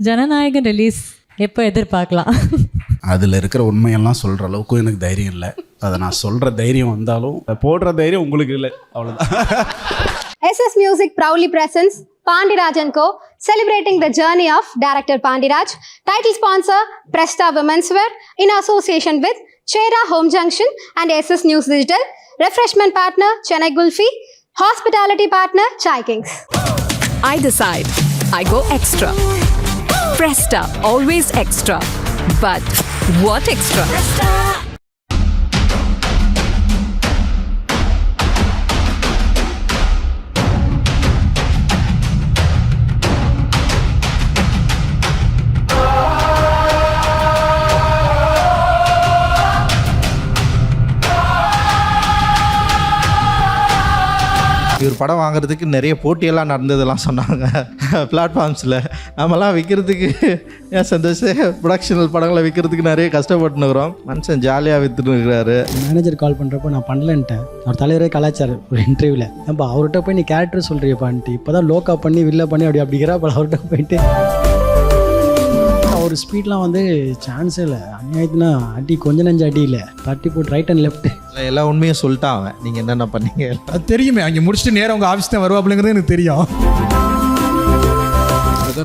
Jananayagan release எப்போ எதிர்பார்க்கலாம்? அதில் இருக்கிற உண்மையெல்லாம் சொல்கிற அளவுக்கும் எனக்கு தைரியம் இல்லை. அதை நான் சொல்கிற தைரியம் வந்தாலும் போடுற தைரியம் உங்களுக்கு இல்லை, அவ்வளோதான். SS Music proudly presents Pandiraj & Co. Celebrating the journey of director Pandiraj. Title sponsor Presta Women's Wear in association with Chera Home Junction and SS News Digital. Refreshment partner Chennai Gulfi. Hospitality partner Chai Kings. I decide. I go extra. Presta, always extra. But what extra? Presta. இவர் படம் வாங்குறதுக்கு நிறைய போட்டியெல்லாம் நடந்ததெல்லாம் சொன்னாங்க பிளாட்ஃபார்ம்ஸில். நம்மலாம் விற்கிறதுக்கு ஏன் சந்தோஷம் ப்ரொடக்ஷனல் படங்களை விற்கிறதுக்கு நிறைய கஷ்டப்பட்டுனுக்குறோம். மனுஷன் ஜாலியாக விற்றுன்னு இருக்கிறாரு. மேனேஜர் கால் பண்ணுறப்போ நான் பண்ணலன்ட்டேன். அவர் தலைவரே கலாச்சார் ஒரு இன்டர்வியூவில். ஏன்பா அவர்கிட்ட போய் நீ கேரக்டர் சொல்கிறியப்பான்ட்டு இப்போ தான் லோக்கா பண்ணி வில்ல பண்ணி அப்படிங்கிறப்ப அவர்கிட்ட போயிட்டு ஒரு ஸ்பீட்லாம் வந்து சான்ஸே இல்லை. அநியாயத்துனா அடி கொஞ்சம் நஞ்சு அடி இல்லை, தட்டி போட்டு ரைட் அண்ட் லெஃப்ட் எல்லா உண்மையும் சொல்லிட்டான் அவன். நீங்கள் என்னென்ன பண்ணீங்க அது தெரியுமே. அங்கே முடிச்சுட்டு நேரம் அவங்க ஆஃபீஸ் தான் வருவாப்பிள்ளைங்கிறது எனக்கு தெரியும்.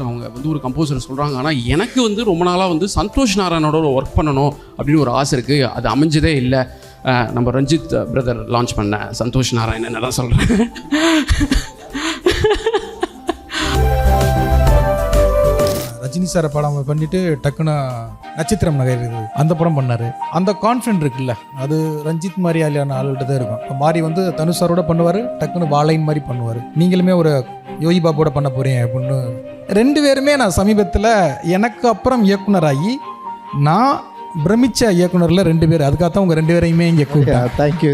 அவங்க வந்து ஒரு கம்போசர் சொல்கிறாங்க. ஆனால் எனக்கு வந்து ரொம்ப நாளாக வந்து சந்தோஷ் நாராயணோட ஒர்க் பண்ணணும் அப்படின்னு ஒரு ஆசை இருக்குது. அது அமைஞ்சதே இல்லை. நம்ம ரஞ்சித் பிரதர் லான்ச் பண்ண சந்தோஷ் நாராயணன் தான் சொல்கிறேன். ரஜினி சாரை படம் பண்ணிட்டு டக்குன்னு நட்சத்திரம் நகர் அந்த படம் பண்ணாரு. அந்த கான்ஃபிடென்ட் இருக்குல்ல, அது ரஞ்சித் மாதிரியான ஆள்கிட்ட தான் இருக்கும். இப்போ மாறி வந்து தனுஷ் சாரோட பண்ணுவார், டக்குன்னு வாழைன் மாதிரி பண்ணுவார். நீங்களுமே ஒரு யோகி பாபோட பண்ண போறீங்க அப்படின்னு 2 பேருமே நான் சமீபத்தில் எனக்கு அப்புறம் இயக்குனராகி நான் பிரமிச்ச இயக்குனரில் 2 பேர். அதுக்காகத்தான் உங்கள் 2 பேரையுமே இங்கே கூப்பிட்டேன். தேங்க்யூ.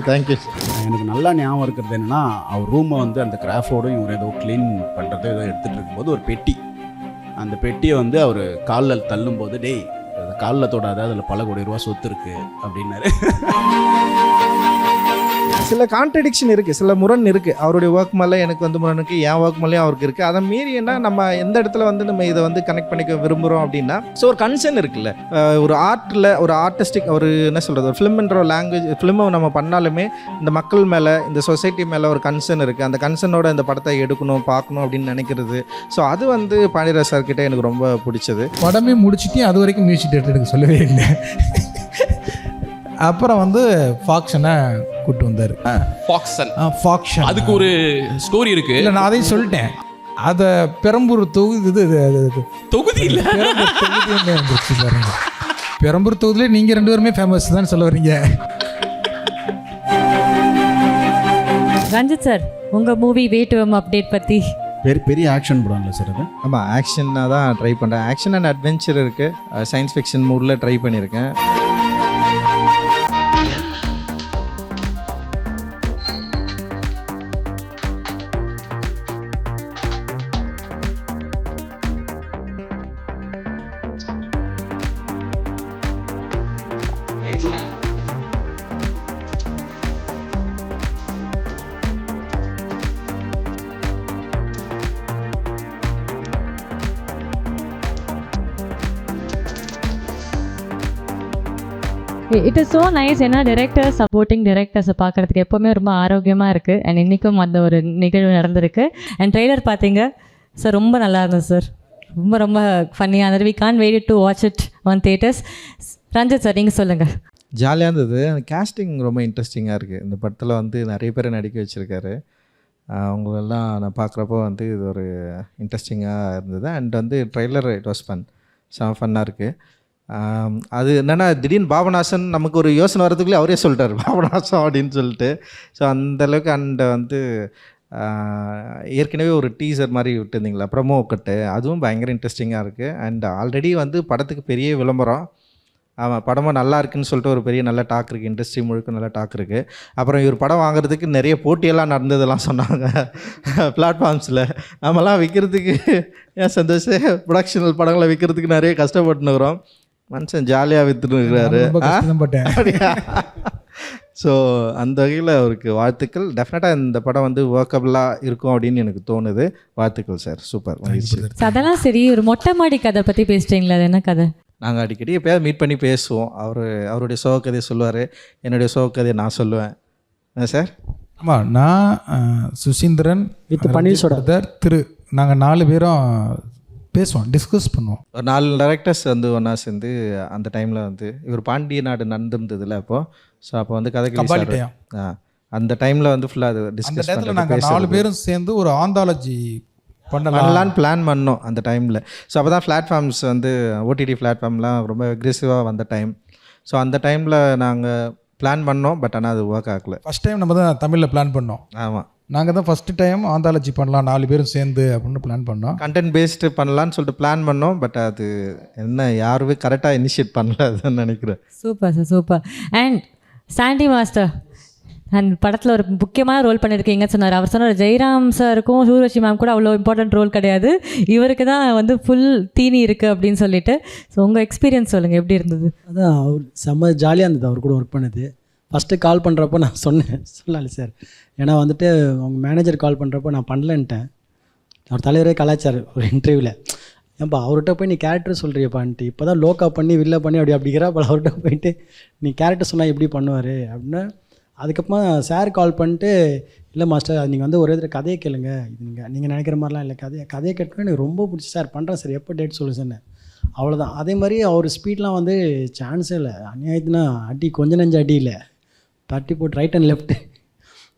எனக்கு நல்லா ஞாபகம் இருக்கிறது என்னென்னா, அவர் ரூமை வந்து அந்த கிராஃபோடும் இவர் ஏதோ க்ளீன் பண்ணுறது ஏதோ எடுத்துகிட்டு இருக்கும்போது ஒரு பெட்டி, அந்த பெட்டியை வந்து அவர் காலில் தள்ளும்போது, டேய் அது காலில் தொடாத, அதில் பல கோடி ரூபா சொத்து இருக்குது அப்படின்னாரு. சில கான்ட்ரடிக்ஷன் இருக்குது, சில முரண் இருக்குது. அவருடைய ஒர்க் மேலே எனக்கு வந்து முரண் இருக்குது, என் ஒர்க் மேலேயும் அவருக்கு இருக்குது. அதை மீறி என்ன நம்ம எந்த இடத்துல வந்து நம்ம இதை வந்து கனெக்ட் பண்ணிக்க விரும்புகிறோம் அப்படின்னா, ஸோ ஒரு கன்சர்ன் இருக்குல்ல. ஒரு ஆர்ட்டில் ஒரு ஆர்டிஸ்டிக் ஒரு என்ன சொல்கிறது, ஒரு ஃபிலிம்ன்ற ஒரு லாங்குவேஜ் ஃபிலிமை நம்ம பண்ணாலுமே இந்த மக்கள் மேலே இந்த சொசைட்டி மேலே ஒரு கன்சர்ன் இருக்குது. அந்த கன்சர்னோட இந்த படத்தை எடுக்கணும் பார்க்கணும் அப்படின்னு நினைக்கிறது. ஸோ அது வந்து பாண்டியராஜ் சார்கிட்ட எனக்கு ரொம்ப பிடிச்சது. படமே முடிச்சுட்டு அது வரைக்கும் மியூசிக் டேரக்டர் எனக்கு சொல்லவே இல்லை. அப்புறம் வந்து ஃபாக்ஷனை கூப்பிட்டு வந்தார். ஃபாக்ஷன் அதுக்கு ஒரு ஸ்டோரி இருக்கு. இல்லை, நான் அதையும் சொல்லிட்டேன். அதை பெரம்பூர் தொகுதி இல்லை, தொகுதியுமே வந்துருச்சு பாருங்க. பெரம்பூர் தொகுதியிலே நீங்கள் 2 பேருமே ஃபேமஸ் தான் சொல்ல வரீங்க. ரஞ்சித் சார், உங்கள் மூவி வேட்டுவம் அப்டேட் பற்றி. பெரிய ஆக்ஷன் படம் இல்லை சார் அது? ஆமாம், ஆக்ஷனாக தான் ட்ரை பண்ணுறேன். ஆக்ஷன் அண்ட் அட்வென்ச்சர் இருக்குது. சயின்ஸ் ஃபிக்ஷன் மூடில் ட்ரை பண்ணியிருக்கேன். It is so nice. ஏன்னா டைரக்டர்ஸ் சப்போர்ட்டிங் டைரக்டர்ஸை பார்க்குறதுக்கு எப்போவுமே ரொம்ப ஆரோக்கியமாக இருக்குது. அண்ட் இன்றைக்கும் அந்த ஒரு நிகழ்வு நடந்திருக்கு. அண்ட் ட்ரெய்லர் பார்த்தீங்க சார், ரொம்ப நல்லா இருந்தது சார். ரொம்ப ரொம்ப ஃபன்னியாக இருந்தது. We can't wait to watch it on theatres. Ranjith sir, நீங்கள் சொல்லுங்கள். ஜாலியாக இருந்தது. கேஸ்டிங் ரொம்ப இன்ட்ரெஸ்டிங்காக இருக்குது. இந்த படத்தில் வந்து நிறைய பேரை நடிக்க வச்சுருக்காரு. அவங்களெல்லாம் நான் பார்க்குறப்போ வந்து இது ஒரு இன்ட்ரெஸ்டிங்காக இருந்தது. அண்ட் வந்து ட்ரெய்லர் இட் வாஸ் ஃபன், ஃபன்னாக இருக்குது. அது என்னென்னா, திடீர்னு பாபநாசன் நமக்கு ஒரு யோசனை வரதுக்குள்ளே அவரே சொல்லிட்டார் பாபநாசம் அப்படின்னு சொல்லிட்டு. ஸோ அந்தளவுக்கு அண்ட் வந்து ஏற்கனவே ஒரு டீசர் மாதிரி விட்டுருந்தீங்களா, ப்ரமோ கட்டு, அதுவும் பயங்கர இன்ட்ரெஸ்டிங்காக இருக்குது. அண்ட் ஆல்ரெடி வந்து படத்துக்கு பெரிய விளம்பரம். ஆமாம், படமும் நல்லா இருக்குன்னு சொல்லிட்டு ஒரு பெரிய நல்ல டாக் இருக்குது. இண்டஸ்ட்ரி முழுக்க நல்ல டாக் இருக்குது. அப்புறம் இவர் படம் வாங்குறதுக்கு நிறைய போட்டியெல்லாம் நடந்ததெல்லாம் சொன்னாங்க பிளாட்ஃபார்ம்ஸில். நம்மலாம் விற்கிறதுக்கு ஏன் சந்தோஷம் ப்ரொடக்ஷனல் படங்களை விற்கிறதுக்கு நிறைய கஷ்டப்பட்டுனுக்குறோம். மனுஷன் ஜாலியாக விற்றுன்னு இருக்கிறாரு. ஸோ அந்த வகையில் அவருக்கு வாழ்த்துக்கள். டெஃபினட்டாக இந்த படம் வந்து ஒர்க்கபிளாக இருக்கும் அப்படின்னு எனக்கு தோணுது. வாழ்த்துக்கள் சார், சூப்பர். So, அதெல்லாம் சரி, ஒரு மொட்டை மாடி கதை பற்றி பேசிட்டீங்களா? அது என்ன கதை? நாங்கள் அடிக்கடி எப்போயாவது மீட் பண்ணி பேசுவோம். அவருடைய சோக கதையை சொல்லுவார், என்னுடைய சோக கதையை நான் சொல்லுவேன். சார் ஆமாம், நான் சுசீந்திரன் வித் பன்னீர்செல்வம் திரு நாங்கள் 4 பேரும் பேசுவோம், டிஸ்கஸ் பண்ணுவோம். ஒரு 4 டைரக்டர்ஸ் வந்து ஒன்றா சேர்ந்து அந்த டைமில் வந்து இவர் பாண்டிய நாடு நடந்திருந்ததுல அப்போது. ஸோ அப்போ வந்து கதை அந்த டைமில் வந்து ஃபுல்லாக அது டிஸ்கஸ் பண்ணி நாங்கள் 4 பேரும் சேர்ந்து ஒரு ஆந்தாலஜி பண்ணலான்னு பிளான் பண்ணோம் அந்த டைமில். ஸோ அப்போ தான் பிளாட்ஃபார்ம்ஸ் வந்து ஓடிடி பிளாட்ஃபார்ம்லாம் ரொம்ப அக்ரெசிவாக வந்த டைம். ஸோ அந்த டைமில் நாங்கள் பிளான் பண்ணோம், பட் ஆனால் அது ஒர்க் ஆகலை. ஃபஸ்ட் டைம் நம்ம தான் தமிழில் பிளான் பண்ணோம். ஆமாம், நாங்கள் தான் ஃபஸ்ட்டு டைம் ஆந்தாலஜி பண்ணலாம் 4 பேரும் சேர்ந்து அப்படின்னு பிளான் பண்ணோம். கண்டென்ட் பேஸ்டு பண்ணலான்னு சொல்லிட்டு பிளான் பண்ணோம், பட் அது என்ன யாருமே கரெக்டாக இனிஷியேட் பண்ணல அதுன்னு நினைக்கிறேன். Super sir, super. And Sandy master and படத்தில் ஒரு முக்கியமான ரோல் பண்ணியிருக்கீங்கன்னு சொன்னார். அவர் சொன்னார் ஜெயராம் சாருக்கும் சூர்வசி மேம் கூட அவ்வளோ இம்பார்ட்டன்ட் ரோல் கிடையாது, இவருக்கு தான் வந்து ஃபுல் தீனி இருக்குது அப்படின்னு சொல்லிட்டு. ஸோ உங்கள் எக்ஸ்பீரியன்ஸ் சொல்லுங்கள், எப்படி இருந்தது? அதான் அவர் செம்ம ஜாலியாக இருந்தது அவர் கூட ஒர்க் பண்ணது. ஃபஸ்ட்டு கால் பண்ணுறப்போ நான் சொன்னேன், சொல்லலை சார், ஏன்னா வந்துட்டு அவங்க மேனேஜர் கால் பண்ணுறப்போ நான் பண்ணலன்ட்டேன். அவர் தலைவரே கலாச்சார் ஒரு இன்டர்வியூவில், ஏன்பா அவர்கிட்ட போய் நீ கேரக்டர் சொல்கிறியப்பான்ட்டு, இப்போ தான் லோக்கா பண்ணி வில்ல பண்ணி அப்படிங்கிறப்ப அவர்கிட்ட போயிட்டு நீ கேரக்டர் சொன்னால் எப்படி பண்ணுவார் அப்படின்னு. அதுக்கப்புறமா சார் கால் பண்ணிட்டு, இல்லை மாஸ்டர் நீங்கள் வந்து ஒரே தடவை கதையை கேளுங்க, இது நீங்கள் நினைக்கிற மாதிரிலாம் இல்லை, கதையை கேட்கணும் எனக்கு ரொம்ப பிடிச்சி சார், பண்ணுறேன் சார், எப்போ டேட் சொல்லு சொன்னேன். அவ்வளோதான். அதே மாதிரி அவர் ஸ்பீட்லாம் வந்து சான்ஸே இல்லை. அநியாயத்துனா அடி கொஞ்சம் நஞ்சு அடி இல்லை, தட்டி போட்டு ரைட் அண்ட் லெஃப்ட்டு.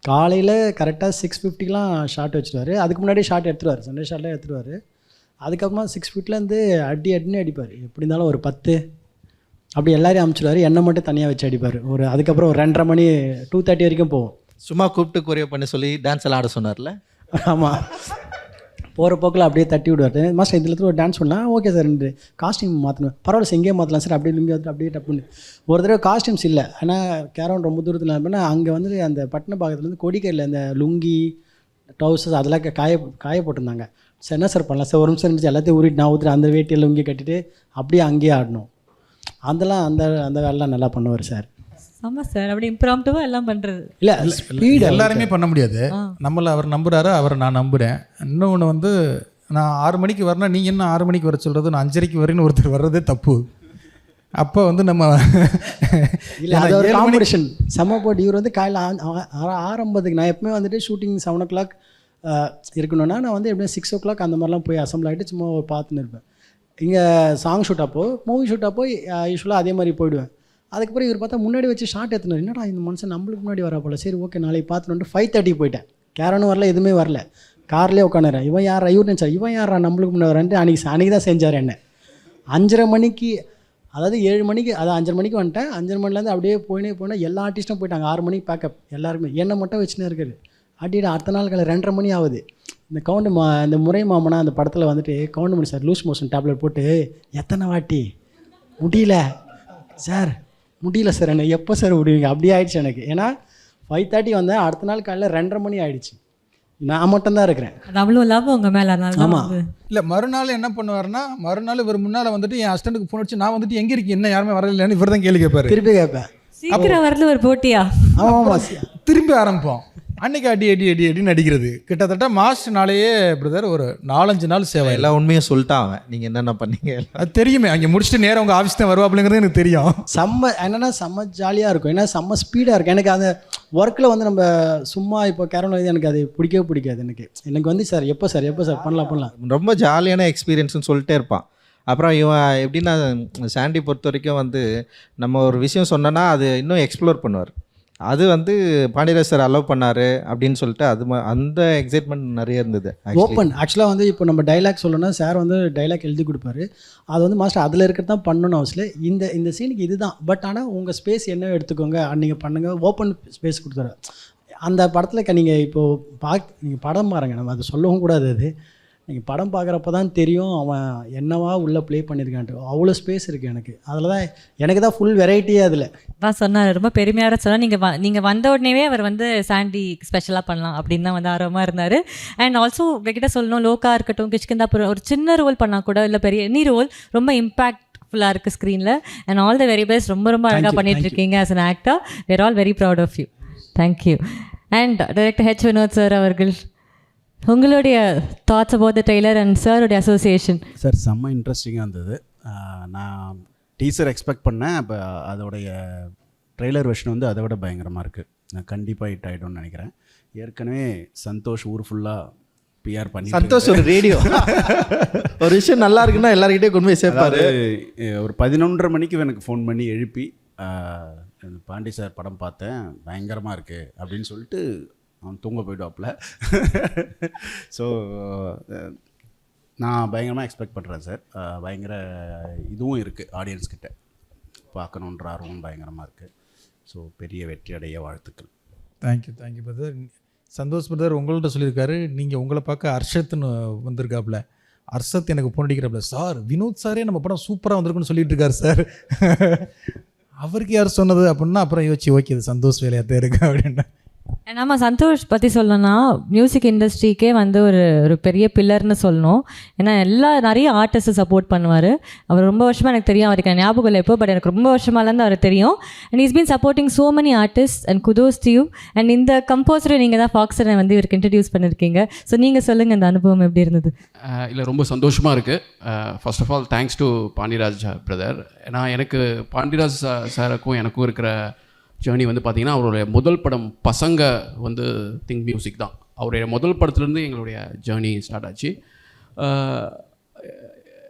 காலையில் கரெக்டாக 6:50லாம் ஷார்ட் வச்சுருவார். அதுக்கு முன்னாடி ஷார்ட் எடுத்துருவார், சண்டே ஷார்ட்லாம் எடுத்துருவார். அதுக்கப்புறமா 6:50லேருந்து அடின்னு அடிப்பார். எப்படி இருந்தாலும் ஒரு 10 அப்படி எல்லாரையும் அமுச்சிடுவார், என்னை மட்டும் தனியாக வச்சு அடிப்பார். அதுக்கப்புறம் ஒரு 2:30 மணி 2:30 வரைக்கும் போவோம். சும்மா கூப்பிட்டு கொரியோ பண்ணி சொல்லி டான்ஸ் எல்லாம் ஆட சொன்னார்ல. ஆமாம், போகிற போக்கில் அப்படியே தட்டி விடுவார். மாஸ்டர் இதில் ஒரு டான்ஸ் பண்ணலாம், ஓகே சார், காஸ்டியூம் மாற்றணும், பரவாயில்ல எங்கேயே மாற்றலாம் சார், அப்படியே லுங்கி வந்து அப்படியே டப்புன்னு. ஒரு தடவை காஸ்டியூம்ஸ் இல்லை, ஆனால் கேரவன் ரொம்ப தூரத்தில் இருப்பேன்னா அங்கே வந்து அந்த பட்டணப்பாக்கத்துலேருந்து கொடிக்கையில் அந்த லுங்கி ட்ரௌசர்ஸ் அதெல்லாம் காய போட்டிருந்தாங்க. சார் என்ன சார் பண்ணலாம் சார், ஒரு நிமிஷம் இருந்துச்சு, எல்லாத்தையும் ஊறிட்டு நான் ஊற்றுட்டு அந்த வேட்டியில் லுங்கி கட்டிட்டு அப்படியே அங்கேயே ஆடணும். அதெல்லாம் அந்த வேலைலாம் நல்லா பண்ணுவார் சார். ஆமாம் சார், அப்படி இம்ப்ராம்ப்டிவாக எல்லாம் பண்ணுறது இல்லை ஸ்பீடு எல்லாருமே பண்ண முடியாது. நம்மளை அவர் நம்புறாரு, அவரை நான் நம்புகிறேன். இன்னொன்று வந்து நான் 6 மணிக்கு வரேன்னா நீங்கள் என்ன 6 மணிக்கு வர சொல்கிறது, நான் 5:30 வரேன்னு ஒருத்தர் வர்றதே தப்பு. அப்போ வந்து நம்ம இல்லை அது ஒரு காம்படிஷன் செம்ம போட்டு. இவர் வந்து காலையில் 6:50க்கு நான் எப்பவுமே வந்துட்டு ஷூட்டிங் 7 o'clock இருக்கணும்னா நான் வந்து எப்படியும் 6 o'clock அந்த மாதிரிலாம் போய் அசம்பிள் ஆகிட்டு சும்மா பார்த்துன்னு இருப்பேன். இங்கே சாங் ஷூட் அப்போ மூவி ஷூட் அப்போ யூஸ்வலாக அதே மாதிரி போயிடுவேன். அதுக்கப்புறம் இவர் பார்த்தா முன்னாடி வச்சு ஷார்ட் எடுத்துனார். என்னடா இந்த மனுஷன் நம்மளுக்கு முன்னாடி வரா போல, சரி ஓகே நாளைக்கு பார்த்துட்டு 5:30 போயிட்டேன். கேரனும் வரல, எதுவுமே வரல, கார்லேயே உட்காந்துறேன். இவன் யாரா இவர் நினச்சா, இவன் யாரா நம்மளுக்கு முன்னாடி வரான்ட்டு அன்றைக்கி தான் செஞ்சார் என்ன. 5:30 மணிக்கு, அதாவது 7 மணிக்கு, அதாவது 5:30 மணிக்கு வந்துட்டேன். 5:30 மணிலேருந்து அப்படியே போனால் எல்லா ஆர்டிஸ்ட்டும் போயிட்டாங்க. 6 மணிக்கு பேக்கப் எல்லாருமே, என்னை மட்டும் வச்சுன்னு இருக்காரு. அடிட்டு அடுத்த நாள் காலை 2:30 மணி ஆகுது. இந்த இந்த முறை மாமனா அந்த படத்தில் வந்துட்டு Goundamani sir loose motion tablet போட்டு எத்தனை வாட்டி முடியல சார், முடியல சார், என்ன எப்போ சார் விடுவீங்க, அப்படியே ஆயிடுச்சு எனக்கு. ஏன்னா 5:30 வந்தேன், அடுத்த நாள் காலையில் 2:30 மணி ஆயிடுச்சு. நான் மட்டும்தான் இருக்கிறேன். அது அவ்வளோ லாபம் உங்கள் மேலே. ஆமாம். இல்லை மறுநாள் என்ன பண்ணுவார்னா, மறுநாள் இவர் முன்னால் வந்துட்டு என் அசிஸ்டண்ட்டுக்கு ஃபோன் வச்சு நான் வந்துட்டு எங்கே இருக்கேன், என்ன யாருமே வரலைன்னு இவர் தான் கேள்வி கேட்பார். திருப்பி கேட்பேன், சீக்கிரம் வரல ஒரு போட்டியா? ஆமாம், திரும்பி ஆரம்பிப்போம். அன்னைக்கு அடின்னு அடிக்கிறது. கிட்டத்தட்ட மாஸ்டர்னாலேயே பிரதர் ஒரு 4-5 நாள் சேவை. எல்லாம் உண்மையும் சொல்லிட்டான் அவன், நீங்கள் என்னென்ன பண்ணீங்க அது தெரியுமே. அங்கே முடிச்சுட்டு நேரம் உங்கள் ஆஃபீஸ் தான் வருவாப்பிள்ளைங்கிறது எனக்கு தெரியும். செம்ம ஜாலியாக இருக்கும். ஏன்னா செம்ம ஸ்பீடாக இருக்கும். எனக்கு அந்த ஒர்க்கில் வந்து நம்ம சும்மா இப்போ கேரளா எனக்கு அது பிடிக்கவே பிடிக்காது. எனக்கு வந்து சார் எப்போ சார் பண்ணலாம். ரொம்ப ஜாலியான எக்ஸ்பீரியன்ஸ்னு சொல்லிட்டே இருப்பான். அப்புறம் இவன் எப்படின்னா, சாண்டி பொறுத்த வரைக்கும் வந்து நம்ம ஒரு விஷயம் சொன்னோன்னா அது இன்னும் எக்ஸ்ப்ளோர் பண்ணுவார். அது வந்து பாண்டியராஜ் சார் அலோவ் பண்ணார் அப்படின்னு சொல்லிட்டு அந்த எக்ஸைட்மெண்ட் நிறைய இருந்தது. ஓப்பன் ஆக்சுவலாக வந்து இப்போ நம்ம டைலாக் சொல்லணும்னா சார் வந்து டைலாக் எழுதி கொடுப்பாரு. அது வந்து மாஸ்டர் அதில் இருக்கிறது தான் பண்ணணும் அவசியம். இந்த சீனுக்கு இதுதான், பட் ஆனால் உங்கள் ஸ்பேஸ் என்ன எடுத்துக்கோங்க, நீங்கள் பண்ணுங்கள், ஓப்பன் ஸ்பேஸ் கொடுத்துரு. அந்த படத்தில் நீங்கள் இப்போது நீங்கள் படம் பாருங்கள், நம்ம அதை சொல்லவும் கூடாது. அது நீங்கள் படம் பார்க்குறப்ப தான் தெரியும் அவன் என்னவா உள்ளே ப்ளே பண்ணியிருக்கான்ட்டு. அவ்வளோ ஸ்பேஸ் இருக்குது எனக்கு. அதில் தான் எனக்கு தான் ஃபுல் வெரைட்டியே. அதில் தான் சொன்னார், ரொம்ப பெருமையாக சொன்னால் நீங்கள் வந்த உடனேவே அவர் வந்து சாண்டி ஸ்பெஷலாக பண்ணலாம் அப்படின்னு தான் வந்து ஆர்வமாக இருந்தார். அண்ட் ஆல்சோ உங்ககிட்ட சொல்லணும், லோக்கா இருக்கட்டும், கிஷ்கிந்தாபுரம் ஒரு சின்ன ரோல் பண்ணால் கூட, இல்லை பெரிய எனி ரோல் ரொம்ப இம்பேக்ட் ஃபுல்லாக இருக்குது ஸ்க்ரீனில். And all the very best. ரொம்ப ரொம்ப அழகாக பண்ணிட்டு இருக்கீங்க as an actor. we are all very proud of you. thank you. and director H. Vinod sir அவர்கள், உங்களுடைய thoughts about the trailer and சாருடைய அசோசியேஷன். சார் செம்ம இன்ட்ரெஸ்டிங்காக இருந்தது. நான் டீசர் எக்ஸ்பெக்ட் பண்ணேன். இப்போ அதோடைய ட்ரெய்லர் வெர்ஷன் வந்து அதை விட பயங்கரமாக இருக்குது. நான் கண்டிப்பாக ஹிட் ஆகிடும்னு நினைக்கிறேன். ஏற்கனவே சந்தோஷ் ஊர் ஃபுல்லாக பிஆர் பண்ணி சந்தோஷ் ஒரு ரேடியோ ஒரு விஷயம் நல்லா இருக்குன்னா எல்லாருக்கிட்டே கொண்டு போய் சேர்ப்பாரு. ஒரு 11:30 மணிக்கு எனக்கு ஃபோன் பண்ணி எழுப்பி பாண்டி சார் படம் பார்த்தேன், பயங்கரமாக இருக்குது அப்படின்னு சொல்லிட்டு அவன் தூங்க போய்டுவாப்புல. ஸோ நான் பயங்கரமாக எக்ஸ்பெக்ட் பண்ணுறேன் சார். பயங்கர இதுவும் இருக்குது, ஆடியன்ஸ்கிட்ட பார்க்கணுன்ற ஆர்வம் பயங்கரமாக இருக்குது. ஸோ பெரிய வெற்றி அடைய வாழ்த்துக்கள். Thank you brother. சந்தோஷ் பிரதர் உங்கள்கிட்ட சொல்லியிருக்காரு, நீங்கள் உங்களை பார்க்க அர்ஷத்னு வந்திருக்காப்புல. அர்ஷத் எனக்கு ஃபோன் அடிக்கிறாப்புல, சார் வினோத் சாரே நம்ம படம் சூப்பராக வந்திருக்குன்னு சொல்லிட்டு இருக்காரு சார். அவருக்கு யார் சொன்னது அப்படின்னா அப்புறம் யோசிச்சு ஓகே இது சந்தோஷ் வேலையாக தான் இருக்கு அப்படின்னு. நம்ம சந்தோஷ் பற்றி சொல்லணும்னா மியூசிக் இண்டஸ்ட்ரிக்கே வந்து ஒரு பெரிய பில்லர்னு சொல்லணும். ஏன்னா நிறைய ஆர்டிஸ்ட்டை சப்போர்ட் பண்ணுவார். அவர் ரொம்ப வருஷமாக எனக்கு தெரியும், அவருக்கு ஞாபகம் இல்லை இப்போ, பட் எனக்கு ரொம்ப வருஷமாலேருந்து அவர் தெரியும். And is been supporting so many artist and kudos to you. And இந்த கம்போசரை நீங்கள் தான் ஃபாக்ஸரை வந்து இவருக்கு இன்ட்ரடியூஸ் பண்ணியிருக்கீங்க. ஸோ நீங்கள் சொல்லுங்கள் இந்த அனுபவம் எப்படி இருந்தது? இல்லை, ரொம்ப சந்தோஷமாக இருக்குது. First of all thanks to Pandiyaraj brother. ஏன்னா எனக்கு பாண்டியராஜ் சாருக்கும் எனக்கும் இருக்கிற ஜேர்னி வந்து பார்த்திங்கன்னா, அவருடைய முதல் படம் பசங்க வந்து திங்க் மியூசிக் தான். அவருடைய முதல் படத்துலேருந்து எங்களுடைய ஜேர்னி ஸ்டார்ட் ஆச்சு.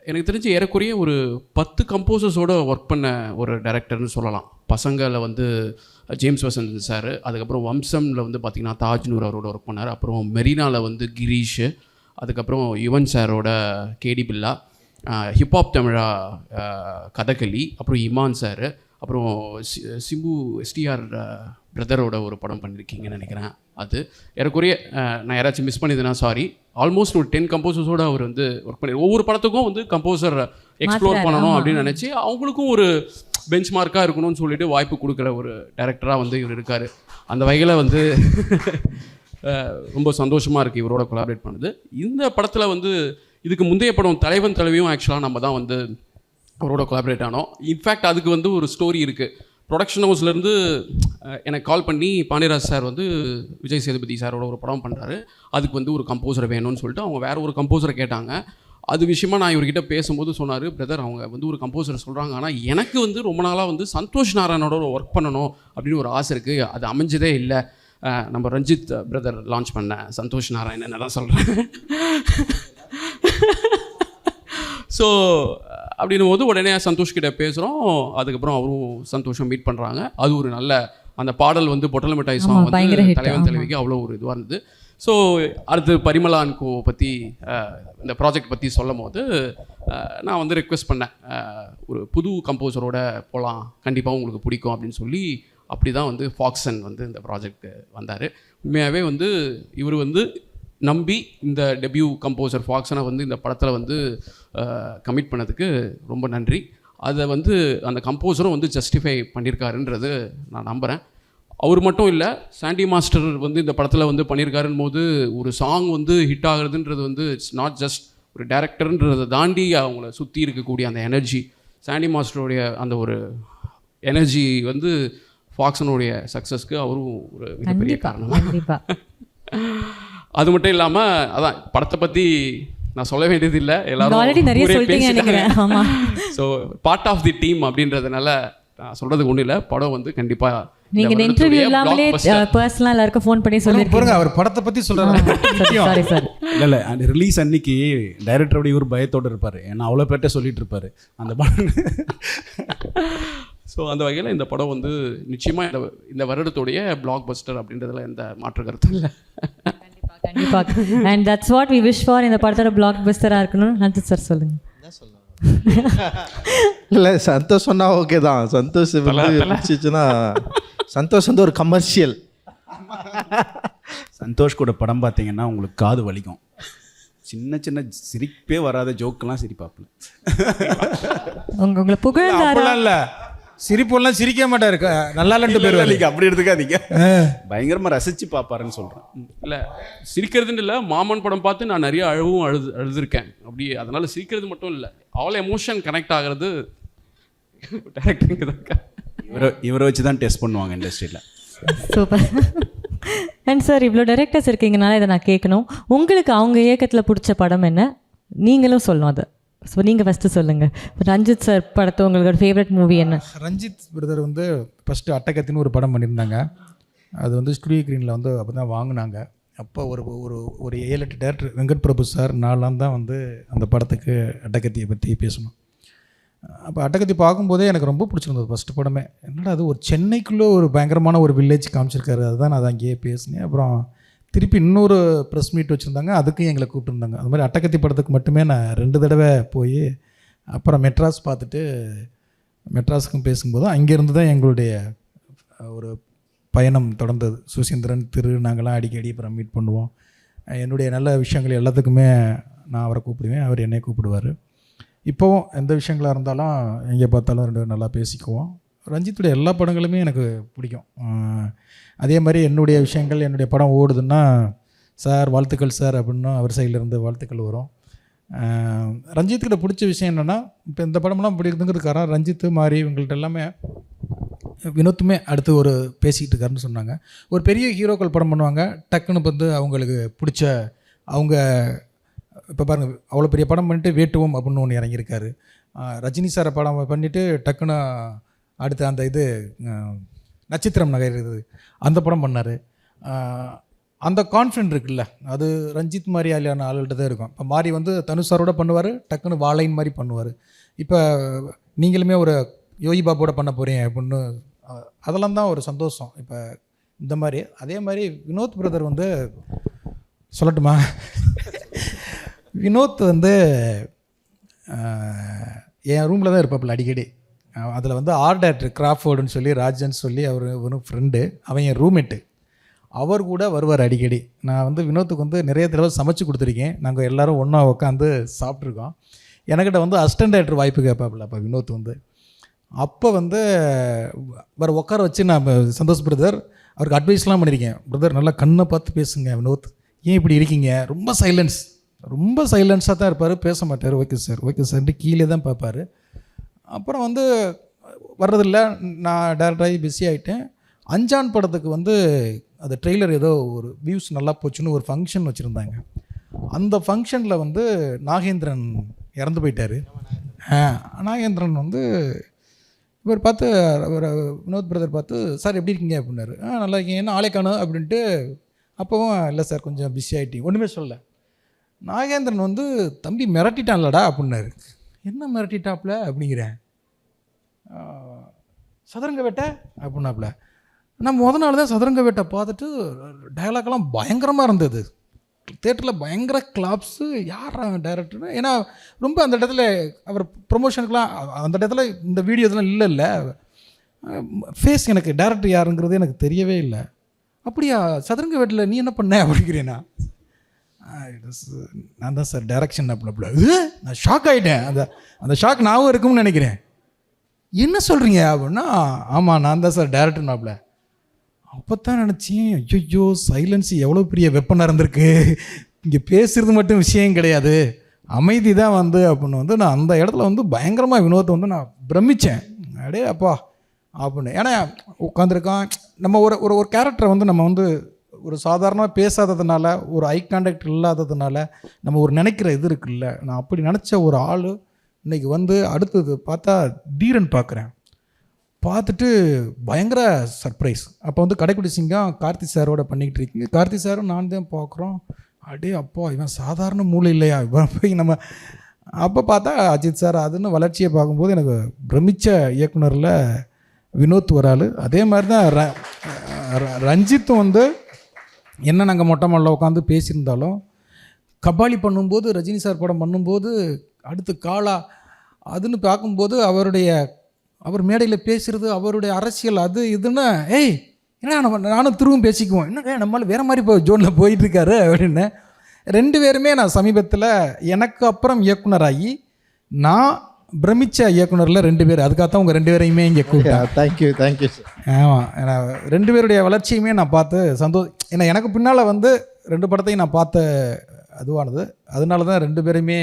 எனக்கு தெரிஞ்சு ஏறக்குறைய ஒரு 10 கம்போசர்ஸோடு ஒர்க் பண்ண ஒரு டைரக்டர்னு சொல்லலாம். பசங்களில் வந்து ஜேம்ஸ் வசந்த் சார், அதுக்கப்புறம் வம்சமில் வந்து பார்த்திங்கன்னா தாஜ்னூர் அவரோட ஒர்க் பண்ணார். அப்புறம் மெரினாவில் வந்து கிரீஷ், அதுக்கப்புறம் யுவன் சாரோட கேடி பில்லா, ஹிப்ஹாப் தமிழா கதகளி, அப்புறம் இமான் சார், அப்புறம் சிம்பு எஸ்டிஆர் பிரதரோட ஒரு படம் பண்ணியிருக்கீங்கன்னு நினைக்கிறேன். அது ஏறக்குறைய நான் யாராச்சும் மிஸ் பண்ணிதுன்னா சாரி. ஆல்மோஸ்ட் ஒரு 10 கம்போசர்ஸோடு அவர் வந்து ஒர்க் பண்ணி ஒவ்வொரு படத்துக்கும் வந்து கம்போசர் எக்ஸ்ப்ளோர் பண்ணணும் அப்படின்னு நினச்சி அவங்களுக்கும் ஒரு பெஞ்ச் மார்க்காக இருக்கணும்னு சொல்லிட்டு வாய்ப்பு கொடுக்குற ஒரு டைரக்டராக வந்து இவர் இருக்கார். அந்த வகையில் வந்து ரொம்ப சந்தோஷமாக இருக்குது இவரோட கொலாபரேட் பண்ணுது. இந்த படத்தில் வந்து இதுக்கு முந்தைய படம் தலைவன் தலைவியும் ஆக்சுவலாக நம்ம தான் வந்து அவரோட கொலாபரேட் ஆனோம். இன்ஃபேக்ட் அதுக்கு வந்து ஒரு ஸ்டோரி இருக்குது. ப்ரொடக்ஷன் ஹவுஸ்லேருந்து எனக்கு கால் பண்ணி பாண்டியராஜ் சார் வந்து விஜய் சேதுபதி சாரோட ஒரு படம் பண்ணுறாரு, அதுக்கு வந்து ஒரு கம்போசரை வேணும்னு சொல்லிட்டு அவங்க வேறு ஒரு கம்போசரை கேட்டாங்க. அது விஷயமா நான் இவர்கிட்ட பேசும்போது சொன்னார், பிரதர் அவங்க வந்து ஒரு கம்போசரை சொல்கிறாங்க, ஆனால் எனக்கு வந்து ரொம்ப நாளாக வந்து சந்தோஷ் நாராயணோட ஒரு ஒர்க் பண்ணணும் அப்படின்னு ஒரு ஆசை இருக்குது, அது அமைஞ்சதே இல்லை. நம்ம ரஞ்சித் பிரதர் லான்ச் பண்ண சந்தோஷ் நாராயணன் தான் சொல்கிறேன். ஸோ அப்படின்னும் போது உடனே சந்தோஷ்கிட்ட பேசுகிறோம். அதுக்கப்புறம் அவரும் சந்தோஷம் மீட் பண்ணுறாங்க. அது ஒரு நல்ல அந்த பாடல் வந்து பொட்டல மிட்டாய் சாங் வந்து தலைவன் தலைவிக்கு அவ்வளோ ஒரு இதுவாக இருந்தது. ஸோ அடுத்து பரிமளா அண்ட் கோ பற்றி இந்த ப்ராஜெக்ட் பற்றி சொல்லும் போது நான் வந்து ரெக்வெஸ்ட் பண்ணேன், ஒரு புது கம்போசரோட போகலாம், கண்டிப்பாக உங்களுக்கு பிடிக்கும் அப்படின்னு சொல்லி. அப்படி தான் வந்து ஃபாக்ஸன் வந்து இந்த ப்ராஜெக்ட் வந்தார். உண்மையாகவே வந்து இவர் வந்து நம்பி இந்த டெபியூ கம்போசர் ஃபாக்ஸனை வந்து இந்த படத்தில் வந்து கமிட் பண்ணதுக்கு ரொம்ப நன்றி. அதை வந்து அந்த கம்போசரும் வந்து ஜஸ்டிஃபை பண்ணியிருக்காருன்றது நான் நம்புகிறேன். அவர் மட்டும் இல்லை, சாண்டி மாஸ்டர் வந்து இந்த படத்தில் வந்து பண்ணியிருக்காருன்னு போது ஒரு சாங் வந்து ஹிட் ஆகுறதுன்றது வந்து இட்ஸ் நாட் ஜஸ்ட் ஒரு டேரக்டர்ன்றதை தாண்டி அவங்கள சுற்றி இருக்கக்கூடிய அந்த எனர்ஜி, சாண்டி மாஸ்டருடைய அந்த ஒரு எனர்ஜி வந்து ஃபாக்ஸனுடைய சக்ஸஸ்க்கு அவரும் ஒரு மிகப்பெரிய காரணம். அது மட்டும் இல்லாமல் அதான் படத்தை பற்றி நான் சொல்ல வேண்டியது இல்லை, எல்லாரும் so part of the team அப்படின்றதுனால நான் சொல்கிறதுக்கு ஒன்றும் இல்லை. படம் வந்து கண்டிப்பாக நீங்க இந்த இன்டர்வியூ இல்லாமலே பர்சனலா எல்லாருக்கும் ஃபோன் பண்ணி சொல்லிருக்கீங்க. அவர் படத்தை பத்தி சொல்றாரு. Sorry sir. இல்ல அந்த ரிலீஸ் அன்னைக்கு டைரக்டரோட இவர் பயத்தோட இருப்பாரு, ஏன்னா அவ்வளோ பேர்ட்ட சொல்லிட்டு இருப்பாரு அந்த படம். ஸோ அந்த வகையில் இந்த படம் வந்து நிச்சயமாக இந்த வருடத்துடைய பிளாக் பஸ்டர் அப்படின்றதுல எந்த மாற்று கருத்தும் இல்லை. கண்டிப்பாக. And that's what we wish for. இந்த படத்தோட பிளாக் பஸ்டராக இருக்கணும். நன்றி சார், சொல்லுங்க. இல்லை சந்தோஷ் சொன்னா ஓகே தான். சந்தோஷ் பிடிச்சிச்சுன்னா சந்தோஷ் வந்து ஒரு கமர்ஷியல். சந்தோஷ் கூட படம் பார்த்தீங்கன்னா உங்களுக்கு காது வலிக்கும். சின்ன சின்ன சிரிப்பே வராத ஜோக்கெல்லாம் சிரிப்பாப்புல. உங்களை புகழ்ந்தாரா? இல்லை, சிரிப்பெல்லாம் சிரிக்க மாட்டாரு, நல்லா இல்லைன்ட்டு பேர் அப்படி எடுத்துக்காதீங்க. பயங்கரமாக ரசித்து பார்ப்பாருன்னு சொல்கிறேன். இல்லை சிரிக்கிறதுன்னு இல்லை, மாமன் படம் பார்த்து நான் நிறைய அழுதிருக்கேன் அப்படி. அதனால் சிரிக்கிறது மட்டும் இல்லை, ஆல் எமோஷன் கனெக்ட் ஆகிறது டேரக்டருக்கு தான். இவரை வச்சு தான் டெஸ்ட் பண்ணுவாங்க இண்டஸ்ட்ரியில். சூப்பர். அண்ட் சார் இவ்வளோ டைரக்டர்ஸ் இருக்கீங்கனால இதை நான் கேட்கணும். உங்களுக்கு அவங்க இயக்கத்தில் பிடிச்ச படம் என்ன? நீங்களும் சொல்லணும் அதை. ஸோ நீங்கள் ஃபஸ்ட்டு சொல்லுங்கள். ரஞ்சித் சார் படத்தை உங்களோட ஃபேவரட் மூவி என்ன? ரஞ்சித் பிரதர் வந்து ஃபஸ்ட்டு அட்டகத்தின்னு ஒரு படம் பண்ணியிருந்தாங்க. அது வந்து ஸ்டுடியோ கிரீனில் வந்து அப்போ தான் வாங்கினாங்க. அப்போ ஒரு ஒரு ஒரு 7-8 டேரக்டர் வெங்கட் பிரபு சார் நாலாம் தான் வந்து அந்த படத்துக்கு அட்டகத்தியை பற்றி பேசணும். அப்போ அட்டகத்தி பார்க்கும்போதே எனக்கு ரொம்ப பிடிச்சிருந்தது ஃபஸ்ட்டு படமே. என்னடா அது ஒரு சென்னைக்குள்ளே ஒரு பயங்கரமான ஒரு வில்லேஜ் காமிச்சிருக்காரு. அதுதான் நான் அதை அங்கேயே பேசினேன். அப்புறம் திருப்பி இன்னொரு ப்ரெஸ் மீட் வச்சுருந்தாங்க, அதுக்கும் எங்களை கூப்பிட்டுருந்தாங்க. அது மாதிரி அட்டகத்தி படத்துக்கு மட்டுமே நான் 2 தடவை போய் அப்புறம் மெட்ராஸ் பார்த்துட்டு மெட்ராஸுக்கும் பேசும்போது அங்கேருந்து தான் எங்களுடைய ஒரு பயணம் தொடர்ந்தது. சுசீந்திரன் நாங்கள்லாம் அடிக்கடி அப்புறம் மீட் பண்ணுவோம். என்னுடைய நல்ல விஷயங்கள் எல்லாத்துக்குமே நான் அவரை கூப்பிடுவேன், அவர் என்னை கூப்பிடுவார். இப்போவும் எந்த விஷயங்களாக இருந்தாலும் எங்கே பார்த்தாலும் 2 பேரும் நல்லா பேசிக்குவோம். ரஞ்சித்துடைய எல்லா படங்களுமே எனக்கு பிடிக்கும். அதே மாதிரி என்னுடைய விஷயங்கள், என்னுடைய படம் ஓடுதுன்னா சார் வாழ்த்துக்கள் சார் அப்படின்னா அவர் சைட்லேருந்து வாழ்த்துக்கள் வரும். ரஞ்சித்துக்கிட்ட பிடிச்ச விஷயம் என்னென்னா, இப்போ இந்த படமெல்லாம் இப்படி இருந்துங்கிறது காரணம் ரஞ்சித்து மாதிரி இவங்கள்ட்ட எல்லாமே வினோத்துமே அடுத்து ஒரு பேசிக்கிட்டு இருக்காருன்னு சொன்னாங்க. ஒரு பெரிய ஹீரோக்கள் படம் பண்ணுவாங்க, டக்குன்னு வந்து அவங்களுக்கு பிடிச்ச அவங்க இப்போ பாருங்கள் அவ்வளோ பெரிய படம் பண்ணிட்டு வேட்டுவோம் அப்படின்னு ஒன்று இறங்கியிருக்காரு. ரஜினி சாரை படம் பண்ணிவிட்டு டக்குன்னு அடுத்து அந்த இது நட்சத்திரம் நகை இருக்குது அந்த படம் பண்ணார். அந்த கான்ஃபிடென்ட் இருக்குல்ல, அது ரஞ்சித் மாதிரி ஆளியான ஆளுகிட்ட தான் இருக்கும். இப்போ மாதிரி வந்து தனுஷாரோட பண்ணுவார், டக்குன்னு வாழைன் மாதிரி பண்ணுவார். இப்போ நீங்களுமே ஒரு யோகி பாபோட பண்ண போகிறீங்க அப்படின்னு அதெல்லாம் தான் ஒரு சந்தோஷம். இப்போ இந்த மாதிரி அதே மாதிரி வினோத் பிரதர் வந்து சொல்லட்டுமா, வினோத் வந்து என் ரூமில் தான் இருப்பாப்புல அடிக்கடி. அதில் வந்து ஆர்ட் டேரக்டர் கிராஃபோர்டுன்னு சொல்லி ராஜன் சொல்லி அவர் ஒரு ஃப்ரெண்டு, அவன் என் ரூம்மேட்டு. அவர் கூட வருவார் அடிக்கடி. நான் வந்து வினோத்துக்கு வந்து நிறைய தடவை சமைச்சு கொடுத்துருக்கேன். நாங்கள் எல்லோரும் ஒன்றா உட்காந்து சாப்பிட்ருக்கோம். எனக்கிட்ட வந்து அசிஸ்டன்ட் டைரக்டர் வாய்ப்பு கேட்பாப்புல. அப்போ வினோத் வந்து அப்போ வந்து வேறு உட்கார வச்சு நான் சந்தோஷ் பிரதர் அவருக்கு அட்வைஸ்லாம் பண்ணியிருக்கேன். பிரதர் நல்லா கண்ணை பார்த்து பேசுங்க வினோத், ஏன் இப்படி இருக்கீங்க, ரொம்ப சைலன்ஸாக தான் இருப்பார், பேச மாட்டார். ஓகே சார்ன்ட்டு கீழே தான் பார்ப்பார். அப்புறம் வந்து வர்றதில்ல, நான் டேரக்டாகி பிஸி ஆகிட்டேன். அஞ்சான் படத்துக்கு வந்து அது ட்ரெய்லர் ஏதோ ஒரு வியூஸ் நல்லா போச்சுன்னு ஒரு ஃபங்க்ஷன் வச்சுருந்தாங்க. அந்த ஃபங்க்ஷனில் வந்து நாகேந்திரன் இறந்து போயிட்டார். நாகேந்திரன் வந்து இவர் பார்த்து ஒரு வினோத் பிரதர் பார்த்து சார் எப்படி இருக்கீங்க அப்படின்னாரு. நல்லா இருக்கீங்க, என்ன ஆளே காணும் அப்படின்ட்டு. அப்போவும் இல்லை சார் கொஞ்சம் பிஸி ஆகிட்டீங்க, ஒன்றுமே சொல்லலை. நாகேந்திரன் வந்து தம்பி மிரட்டிட்டான்லடா அப்படின்னாரு. என்ன மிரட்டிட்டாப்புல அப்படிங்கிறேன். சதுரங்க வேட்டை அப்படின்னாப்புல. நான் முத நாள் தான் சதுரங்க வேட்டை பார்த்துட்டு டயலாக்லாம் பயங்கரமாக இருந்தது. தேட்டரில் பயங்கர கிளாப்ஸு. யார் டைரக்டர்னு, ஏன்னா ரொம்ப அந்த இடத்துல அவர் ப்ரொமோஷனுக்குலாம் அந்த இடத்துல இந்த வீடியோ இதெல்லாம் இல்லை ஃபேஸ் எனக்கு டைரக்டர் யாருங்கிறது எனக்கு தெரியவே இல்லை. அப்படியா சதுரங்க வேட்டில் நீ என்ன பண்ண அப்படிங்கிறேன்னா, நான் தான் சார் டைரக்ஷன் அப்படின்னா. நான் ஷாக் ஆகிட்டேன். அந்த ஷாக் நாவும் இருக்கும்னு நினைக்கிறேன். என்ன சொல்கிறீங்க அப்படின்னா, ஆமாம் நான் தான் சார் டைரக்டர்னாப்ல. அப்போ தான் நினச்சேன், ஐயோ சைலன்ஸ் எவ்வளோ பெரிய வெப்பனாக இருந்திருக்கு. இங்கே பேசுகிறது மட்டும் விஷயம் கிடையாது, அமைதி தான் வந்து அப்படின்னு வந்து நான் அந்த இடத்துல வந்து பயங்கரமாக வினோத்தை வந்து நான் பிரமித்தேன். அடே அப்பா அப்படின்னு. ஏன்னா உட்காந்துருக்கான் நம்ம ஒரு ஒரு கேரக்டரை வந்து நம்ம வந்து ஒரு சாதாரணமாக பேசாததுனால, ஒரு ஐ கான்டாக்ட் இல்லாததுனால நம்ம ஒரு நினைக்கிற இது இருக்குல்ல, நான் அப்படி நினச்ச ஒரு ஆள் இன்றைக்கி வந்து அடுத்தது பார்த்தா தீரன் பார்த்துட்டு பயங்கர சர்ப்ரைஸ். அப்போ வந்து கடைக்குடி சிங்கம் கார்த்தி சாரோட பண்ணிக்கிட்டு இருக்கீங்க. கார்த்தி சாரும் நான் தான் பார்க்குறோம். அடே அப்பா இவன் சாதாரண மூளை இல்லையா இவன் போய் நம்ம. அப்போ பார்த்தா அஜித் சார் அதுன்னு வளர்ச்சியை பார்க்கும்போது எனக்கு பிரமிச்ச இயக்குனரில் வினோத் ஒரு ஆள். அதே மாதிரி தான் ரஞ்சித்தும் வந்து என்ன நாங்கள் மொட்டை மாடலில் உட்காந்து பேசியிருந்தாலும் கபாலி பண்ணும்போது, ரஜினி சார் படம் பண்ணும்போது, அடுத்து காலா அதுன்னு பார்க்கும்போது அவர் மேடையில் பேசுகிறது, அவருடைய அரசியல் அது இதுன்னு, ஏய் என்ன நானும் திரும்பவும் பேசிக்குவோம், என்ன நம்மளால் வேறு மாதிரி ஜோனில் போயிட்டுருக்காரு அப்படின்னு. 2 பேருமே நான் சமீபத்தில் எனக்கு அப்புறம் இயக்குனராகி நான் பிரமிச்ச இயக்குனரில் 2 பேர். அதுக்காகத்தான் உங்கள் 2 பேரையுமே இங்கே கூப்பிட்டேன். Thank you sir. ஆமாம், ஏன்னா 2 பேருடைய வளர்ச்சியுமே நான் பார்த்து ஏன்னா எனக்கு பின்னால் வந்து 2 படத்தையும் நான் பார்த்த அதுவானது. அதனால தான் 2 பேரையுமே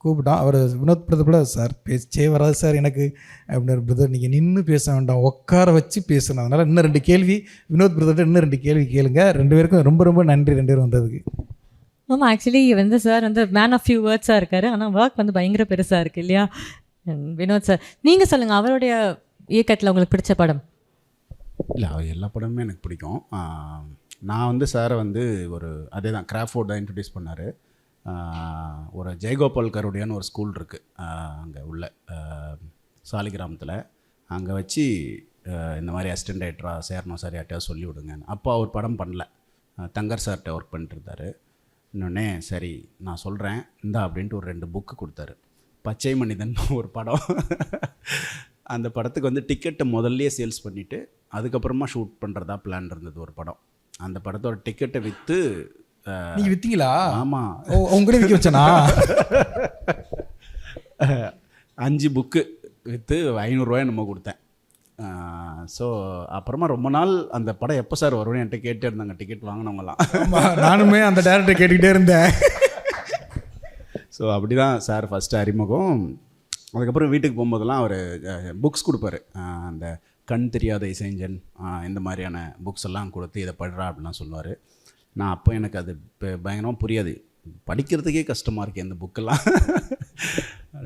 கூப்பிட்டான். அவர் வினோத் பிரதர் சார் பேச்சே வராது சார் எனக்கு அப்படின்னாரு. பிரதர் நீங்கள் நின்று பேச வேண்டாம், உட்கார வச்சு பேசணும். அதனால் இன்னும் 2 கேள்வி வினோத் பிரதர்கிட்ட இன்னும் 2 கேள்வி கேளுங்க. 2 பேருக்கும் ரொம்ப ரொம்ப நன்றி 2 பேரும் வந்ததுக்கு. ஆமாம், ஆக்சுவலி வந்து சார் வந்து மேன் ஆஃப் ஃபியூ வேர்ட்ஸாக இருக்கார், ஆனால் ஒர்க் வந்து பயங்கர பெருசாக இருக்குது இல்லையா? வினோத் சார் நீங்கள் சொல்லுங்கள், அவருடைய இயக்கத்தில் உங்களுக்கு பிடிச்ச படம்? இல்லை, அவர் எல்லா படமுமே எனக்கு பிடிக்கும். நான் வந்து சாரை வந்து ஒரு அதே தான் கிராஃபோர்ட் தான் இன்ட்ரடியூஸ் பண்ணார். ஒரு ஜெயகோபால் கருடையான்னு ஒரு ஸ்கூல் இருக்குது அங்கே உள்ள சாலிகிராமத்தில். அங்கே வச்சு இந்த மாதிரி அசிஸ்டன்ட் டைரக்டராக சேரணும் சார், யார்ட்டையாவது சொல்லி விடுங்கன்னு. அப்போ அவர் படம் பண்ணல, தங்கர் சார்கிட்ட ஒர்க் பண்ணிட்டு இருந்தார். இன்னொன்னே சரி நான் சொல்கிறேன் இந்தா அப்படின்ட்டு ஒரு 2 புக்கு கொடுத்தாரு. பச்சை மனிதன் ஒரு படம், அந்த படத்துக்கு வந்து டிக்கெட்டை முதல்லையே சேல்ஸ் பண்ணிவிட்டு அதுக்கப்புறமா ஷூட் பண்ணுறதா பிளான் இருந்தது ஒரு படம். அந்த படத்தோட டிக்கெட்டை விற்று நீங்கள் விற்றீங்களா? ஆமாம். ஓ, உங்களே விற்க வச்சனா? 5 புக்கு விற்று 500 ரூபாய் நம்ம கொடுத்தேன். ஸோ அப்புறமா ரொம்ப நாள் அந்த படம் எப்போ சார் வரும்னு என்கிட்ட கேட்டே இருந்தாங்க டிக்கெட் வாங்கினவங்களாம். நானுமே அந்த டேரக்டரை கேட்டுக்கிட்டே இருந்தேன். ஸோ அப்படி தான் சார் ஃபஸ்ட்டு அறிமுகம். அதுக்கப்புறம் வீட்டுக்கு போகும்போதெல்லாம் அவர் புக்ஸ் கொடுப்பாரு. அந்த கண் தெரியாத இசைஞ்சன் இந்த மாதிரியான புக்ஸ் எல்லாம் கொடுத்து இதை படுறா அப்படிலாம் சொல்லுவார். நான் அப்போ எனக்கு அது பயங்கரமாக புரியாது, படிக்கிறதுக்கே கஷ்டமாக இருக்குது இந்த புக்கெல்லாம்.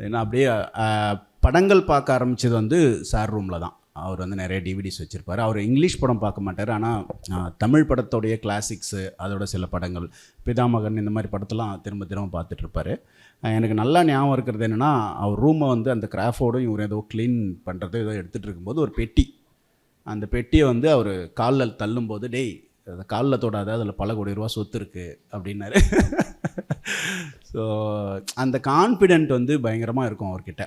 ஏன்னா அப்படியே படங்கள் பார்க்க ஆரம்பித்தது வந்து சார் ரூமில் தான். அவர் வந்து நிறைய டிவிடிஸ் வச்சுருப்பார். அவர் இங்கிலீஷ் படம் பார்க்க மாட்டார், ஆனால் தமிழ் படத்தோடைய கிளாசிக்ஸு அதோட சில படங்கள் பிதாமகன் இந்த மாதிரி படத்தெல்லாம் திரும்ப திரும்ப பார்த்துட்ருப்பார். எனக்கு நல்லா ஞாபகம் இருக்கிறது என்னென்னா, அவர் ரூமை வந்து அந்த கிராஃபோடும் இவர் ஏதோ க்ளீன் பண்ணுறது ஏதோ எடுத்துகிட்டு இருக்கும்போது ஒரு பெட்டி, அந்த பெட்டியை வந்து அவர் காலில் தள்ளும்போது டேய் அதை காலில் தொடாத, அதில் பல கோடி ரூபா சொத்து இருக்குது அப்படின்னாரு. ஸோ அந்த கான்ஃபிடென்ட் வந்து பயங்கரமாக இருக்கும் அவர்கிட்ட.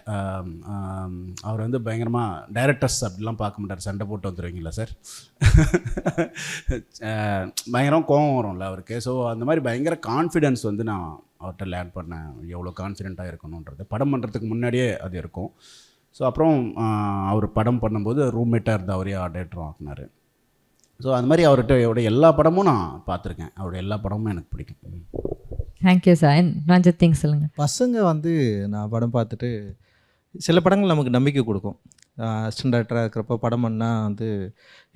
அவர் வந்து பயங்கரமாக டைரக்டர்ஸ் அப்படிலாம் பார்க்க மாட்டார், சண்டை போட்டு வந்துடுவீங்களா சார், பயங்கரமாக கோபம் வரும்ல அவருக்கு. ஸோ அந்த மாதிரி பயங்கர கான்ஃபிடென்ஸ் வந்து நான் அவர்கிட்ட லேர்ன் பண்ணேன், எவ்வளோ கான்ஃபிடென்ட்டாக இருக்கணுன்றது. படம் பண்ணுறதுக்கு முன்னாடியே அது இருக்கும். ஸோ அப்புறம் அவர் படம் பண்ணும்போது ரூம்மேட்டாக இருந்த அவரே ஆர்டேட்டரும் ஆக்குனார். ஸோ அந்த மாதிரி அவருடைய எல்லா படமும் நான் பார்த்துருக்கேன், அவருடைய எல்லா படமும் எனக்கு பிடிக்கும். Thank you sir. ரஞ்சித் திங்க் சொல்லுங்கள். பசங்க வந்து நான் படம் பார்த்துட்டு சில படங்கள் நமக்கு நம்பிக்கை கொடுக்கும். அசிஸ்டன்ட் டைரக்டராக இருக்கிறப்ப படம் பண்ணால் வந்து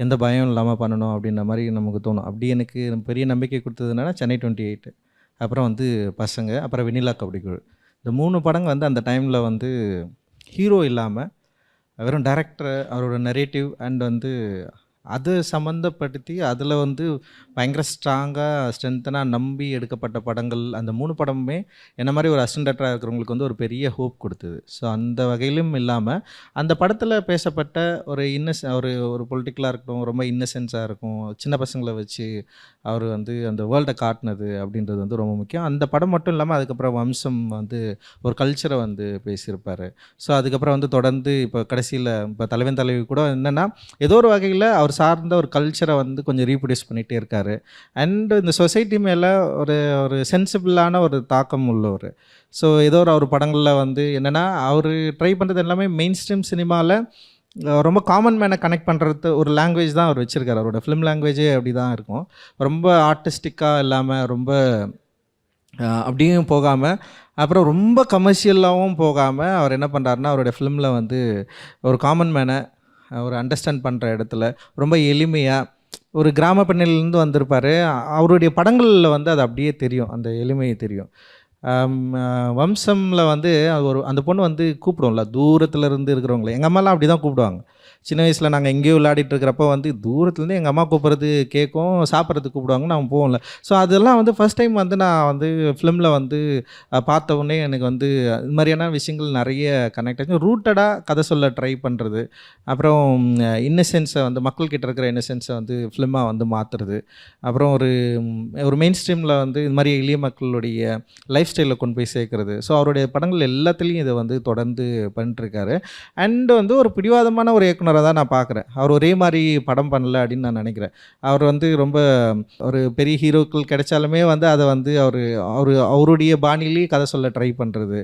எந்த பயம் இல்லாமல் பண்ணணும் அப்படின்ற மாதிரி நமக்கு தோணும். அப்படி எனக்கு பெரிய நம்பிக்கை கொடுத்ததுனால சென்னை 28, அப்புறம் வந்து பசங்க, அப்புறம் வெண்ணிலா கபடி குழு. இந்த 3 படங்கள் வந்து அந்த டைமில் வந்து ஹீரோ இல்லாமல் வெறும் டைரக்டர், அவரோட நரேட்டிவ் அண்ட் வந்து அதை சம்மந்தப்படுத்தி அதில் வந்து பயங்கர ஸ்ட்ராங்காக ஸ்ட்ரென்த்தனாக நம்பி எடுக்கப்பட்ட படங்கள். அந்த 3 படமுமே என்ன மாதிரி ஒரு அசிஸ்டன்ட் டைரக்டராக இருக்கிறவங்களுக்கு வந்து ஒரு பெரிய ஹோப் கொடுத்தது. ஸோ அந்த வகையிலும் இல்லாமல் அந்த படத்தில் பேசப்பட்ட ஒரு ஒரு பொலிட்டிக்கலாக இருக்கட்டும், ரொம்ப இன்னசென்ஸாக இருக்கும், சின்ன பசங்களை வச்சு அவர் வந்து அந்த வேர்ல்டை காட்டினது அப்படின்றது வந்து ரொம்ப முக்கியம். அந்த படம் மட்டும் இல்லாமல் அதுக்கப்புறம் வம்சம் வந்து ஒரு கல்ச்சரை வந்து பேசியிருப்பார். ஸோ அதுக்கப்புறம் வந்து தொடர்ந்து இப்போ கடைசியில் இப்போ தலைவன் தலைவி கூட என்னென்னா ஏதோ ஒரு வகையில் அவர் சார்ந்த ஒரு கல்ச்சரை வந்து கொஞ்சம் ரீப்ரொடியூஸ் பண்ணிகிட்டே இருக்கார். அண்ட் இந்த சொசைட்டி மேலே ஒரு சென்சிபிளான ஒரு தாக்கம் உள்ளவர். ஸோ ஏதோ அவர் படங்களில் வந்து என்னென்னா அவர் ட்ரை பண்ணுறது எல்லாமே மெயின் ஸ்ட்ரீம் சினிமாவில் ரொம்ப காமன் மேனை கனெக்ட் பண்ணுறது ஒரு லாங்குவேஜ் தான் அவர் வச்சுருக்காரு. அவரோட ஃபிலிம் லாங்குவேஜே அப்படி தான் இருக்கும். ரொம்ப ஆர்டிஸ்டிக்காக இல்லாமல் ரொம்ப அப்படியும் போகாமல், அப்புறம் ரொம்ப கமர்ஷியலாகவும் போகாமல் அவர் என்ன பண்ணுறாருன்னா அவருடைய ஃபிலிமில் வந்து ஒரு காமன் மேனை ஒரு அண்டர்ஸ்டாண்ட் பண்ணுற இடத்துல ரொம்ப எளிமையாக ஒரு கிராம பெண்ணிலேருந்து வந்திருப்பார். அவருடைய படங்களில் வந்து அது அப்படியே தெரியும், அந்த எளிமையை தெரியும். வம்சமில் வந்து அந்த பொண்ணு வந்து கூப்பிடுவோம்ல தூரத்தில் இருந்து இருக்கிறவங்கள, எங்கள் அம்மாலாம் அப்படி தான் கூப்பிடுவாங்க. சின்ன வயசில் நாங்கள் எங்கேயோ விளையாடிட்டு இருக்கிறப்போ வந்து தூரத்துலேருந்து எங்கள் அம்மா கூப்பிட்றது கேட்கும், சாப்பிட்றதுக்கு கூப்பிடுவாங்க, நான் போகல. ஸோ அதெல்லாம் வந்து ஃபஸ்ட் டைம் வந்து நான் வந்து ஃபிலிமில் வந்து பார்த்த உடனே எனக்கு வந்து இது மாதிரியான விஷயங்கள் நிறைய கனெக்ட் ஆச்சு. ரூட்டடாக கதை சொல்ல ட்ரை பண்ணுறது, அப்புறம் இன்னசென்ஸை வந்து மக்கள்கிட்ட இருக்கிற இன்னசென்ஸை வந்து ஃபிலிமாக வந்து மாற்றுறது, அப்புறம் ஒரு மெயின் ஸ்ட்ரீமில் வந்து இது மாதிரி எளிய மக்களுடைய லைஃப் ஸ்டைலில் கொண்டு போய் சேர்க்குறது. ஸோ அவருடைய படங்கள் எல்லாத்துலேயும் இதை வந்து தொடர்ந்து பண்ணிட்டுருக்காரு. அண்ட் வந்து ஒரு பிடிவாதமான ஒரு இயக்குனராக தான் நான் பார்க்குறேன். அவர் ஒரே மாதிரி படம் பண்ணல அப்படின்னு நான் நினைக்கிறேன். அவர் வந்து ரொம்ப ஒரு பெரிய ஹீரோக்கள் கிடைச்சாலுமே வந்து அதை வந்து அவருடைய பாணிலேயே கதை சொல்ல ட்ரை பண்ணுறது.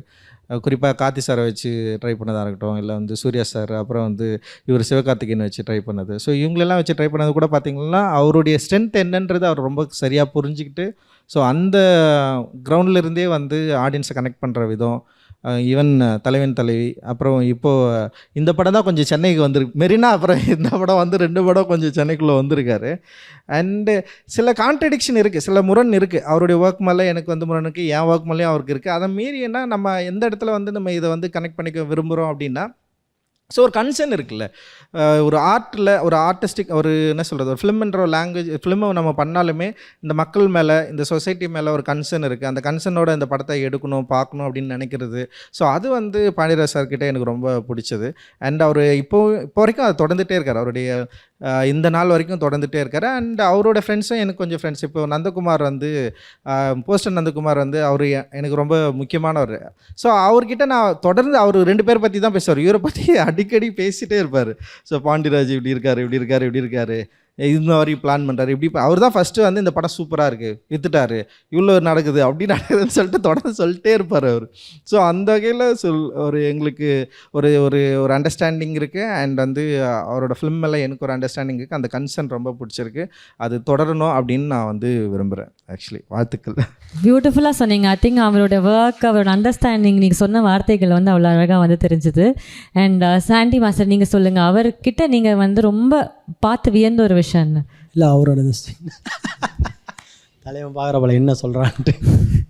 குறிப்பாக கார்த்தி சாரை வச்சு ட்ரை பண்ணதாக இருக்கட்டும், இல்லை வந்து சூர்யா சார், அப்புறம் வந்து இவர் சிவகார்த்திகேயன் வச்சு ட்ரை பண்ணது. ஸோ இவங்களெல்லாம் வச்சு ட்ரை பண்ணது கூட பார்த்திங்கன்னா அவருடைய ஸ்ட்ரென்த் என்னன்றது அவர் ரொம்ப சரியாக புரிஞ்சுக்கிட்டு, ஸோ அந்த கிரவுண்டில் இருந்தே வந்து ஆடியன்ஸை கனெக்ட் பண்ணுற விதம், ஈவன் தலைவன் தலைவி, அப்புறம் இப்போது இந்த படம் தான் கொஞ்சம் சென்னைக்கு வந்திருக்கு மெரினா, அப்புறம் இந்த படம் வந்து 2 படம் கொஞ்சம் சென்னைக்குள்ளே வந்திருக்காரு. அண்டு சில கான்ட்ரடிக்ஷன் இருக்குது, சில முரண் இருக்குது. அவருடைய ஒர்க் மேலே எனக்கு வந்து முரணுக்கு, என் ஒர்க் மேலேயும் அவருக்கு இருக்குது. அதை மீறி என்ன நம்ம எந்த இடத்துல வந்து நம்ம இதை வந்து கனெக்ட் பண்ணிக்க விரும்புகிறோம் அப்படின்னா, ஸோ ஒரு கன்சர்ன் இருக்குல்ல, ஒரு ஆர்ட்டில் ஒரு ஆர்டிஸ்டிக் ஒரு என்ன சொல்கிறது, ஒரு ஃபிலிம்ன்ற ஒரு லாங்குவேஜ் ஃபிலிமை நம்ம பண்ணாலுமே இந்த மக்கள் மேலே, இந்த சொசைட்டி மேலே ஒரு கன்சர்ன் இருக்குது. அந்த கன்சர்னோட இந்த படத்தை எடுக்கணும், பார்க்கணும் அப்படின்னு நினைக்கிறது. ஸோ அது வந்து பாண்டியராஜ் சார்கிட்ட எனக்கு ரொம்ப பிடிச்சது. அண்ட் அவர் இப்போ வரைக்கும் அதை தொடர்ந்துகிட்டே இருக்கார். அவருடைய இந்த நாள் வரைக்கும் தொடர்ந்துகிட்டே இருக்கார். அண்ட் அவரோட ஃப்ரெண்ட்ஸும் எனக்கு கொஞ்சம் ஃப்ரெண்ட்ஸ். இப்போ நந்தகுமார் வந்து போஸ்டர் நந்தகுமார் வந்து அவர் எனக்கு ரொம்ப முக்கியமானவர். ஸோ அவர்கிட்ட நான் தொடர்ந்து அவர் 2 பேர் பற்றி தான் பேசுவார். இவரை பற்றி அடிக்கடி பேசிகிட்டே இருப்பார். ஸோ பாண்டியராஜ் இப்படி இருக்கார், இப்படி இருக்கார், இப்படி இருக்கார், இந்த மாதிரி பிளான் பண்ணுறாரு, இப்படி அவர் தான் ஃபஸ்ட்டு வந்து இந்த படம் சூப்பராக இருக்குது, வித்துட்டாரு, இவ்வளோ நடக்குது, அப்படி நடக்குதுன்னு சொல்லிட்டு தொடர்ந்து சொல்லிட்டே இருப்பார் அவர். ஸோ அந்த வகையில் ஒரு எங்களுக்கு ஒரு ஒரு ஒரு அண்டர்ஸ்டாண்டிங் இருக்குது. அண்ட் வந்து அவரோட ஃபிலிம் மேலே எனக்கு ஒரு அண்டர்ஸ்டாண்டிங் இருக்குது. அந்த கன்சர்ன் ரொம்ப பிடிச்சிருக்கு. அது தொடரணும் அப்படின்னு நான் வந்து விரும்புகிறேன். ஆக்சுவலி வாழ்த்துக்கள். பியூட்டிஃபுல்லாக சொன்னீங்க. ஐ திங்க் அவரோட ஒர்க், அவரோட அண்டர்ஸ்டாண்டிங், நீங்கள் சொன்ன வார்த்தைகள் வந்து அவ்வளோ அழகாக வந்து தெரிஞ்சுது. அண்ட் சாண்டி மாஸ்டர், நீங்கள் சொல்லுங்கள், அவர்கிட்ட நீங்கள் வந்து ரொம்ப பார்த்து வியந்த ஒரு விஷயம் என்ன? இல்லை அவரோட தலைவன் பார்க்குற போல என்ன சொல்கிறான்ட்டு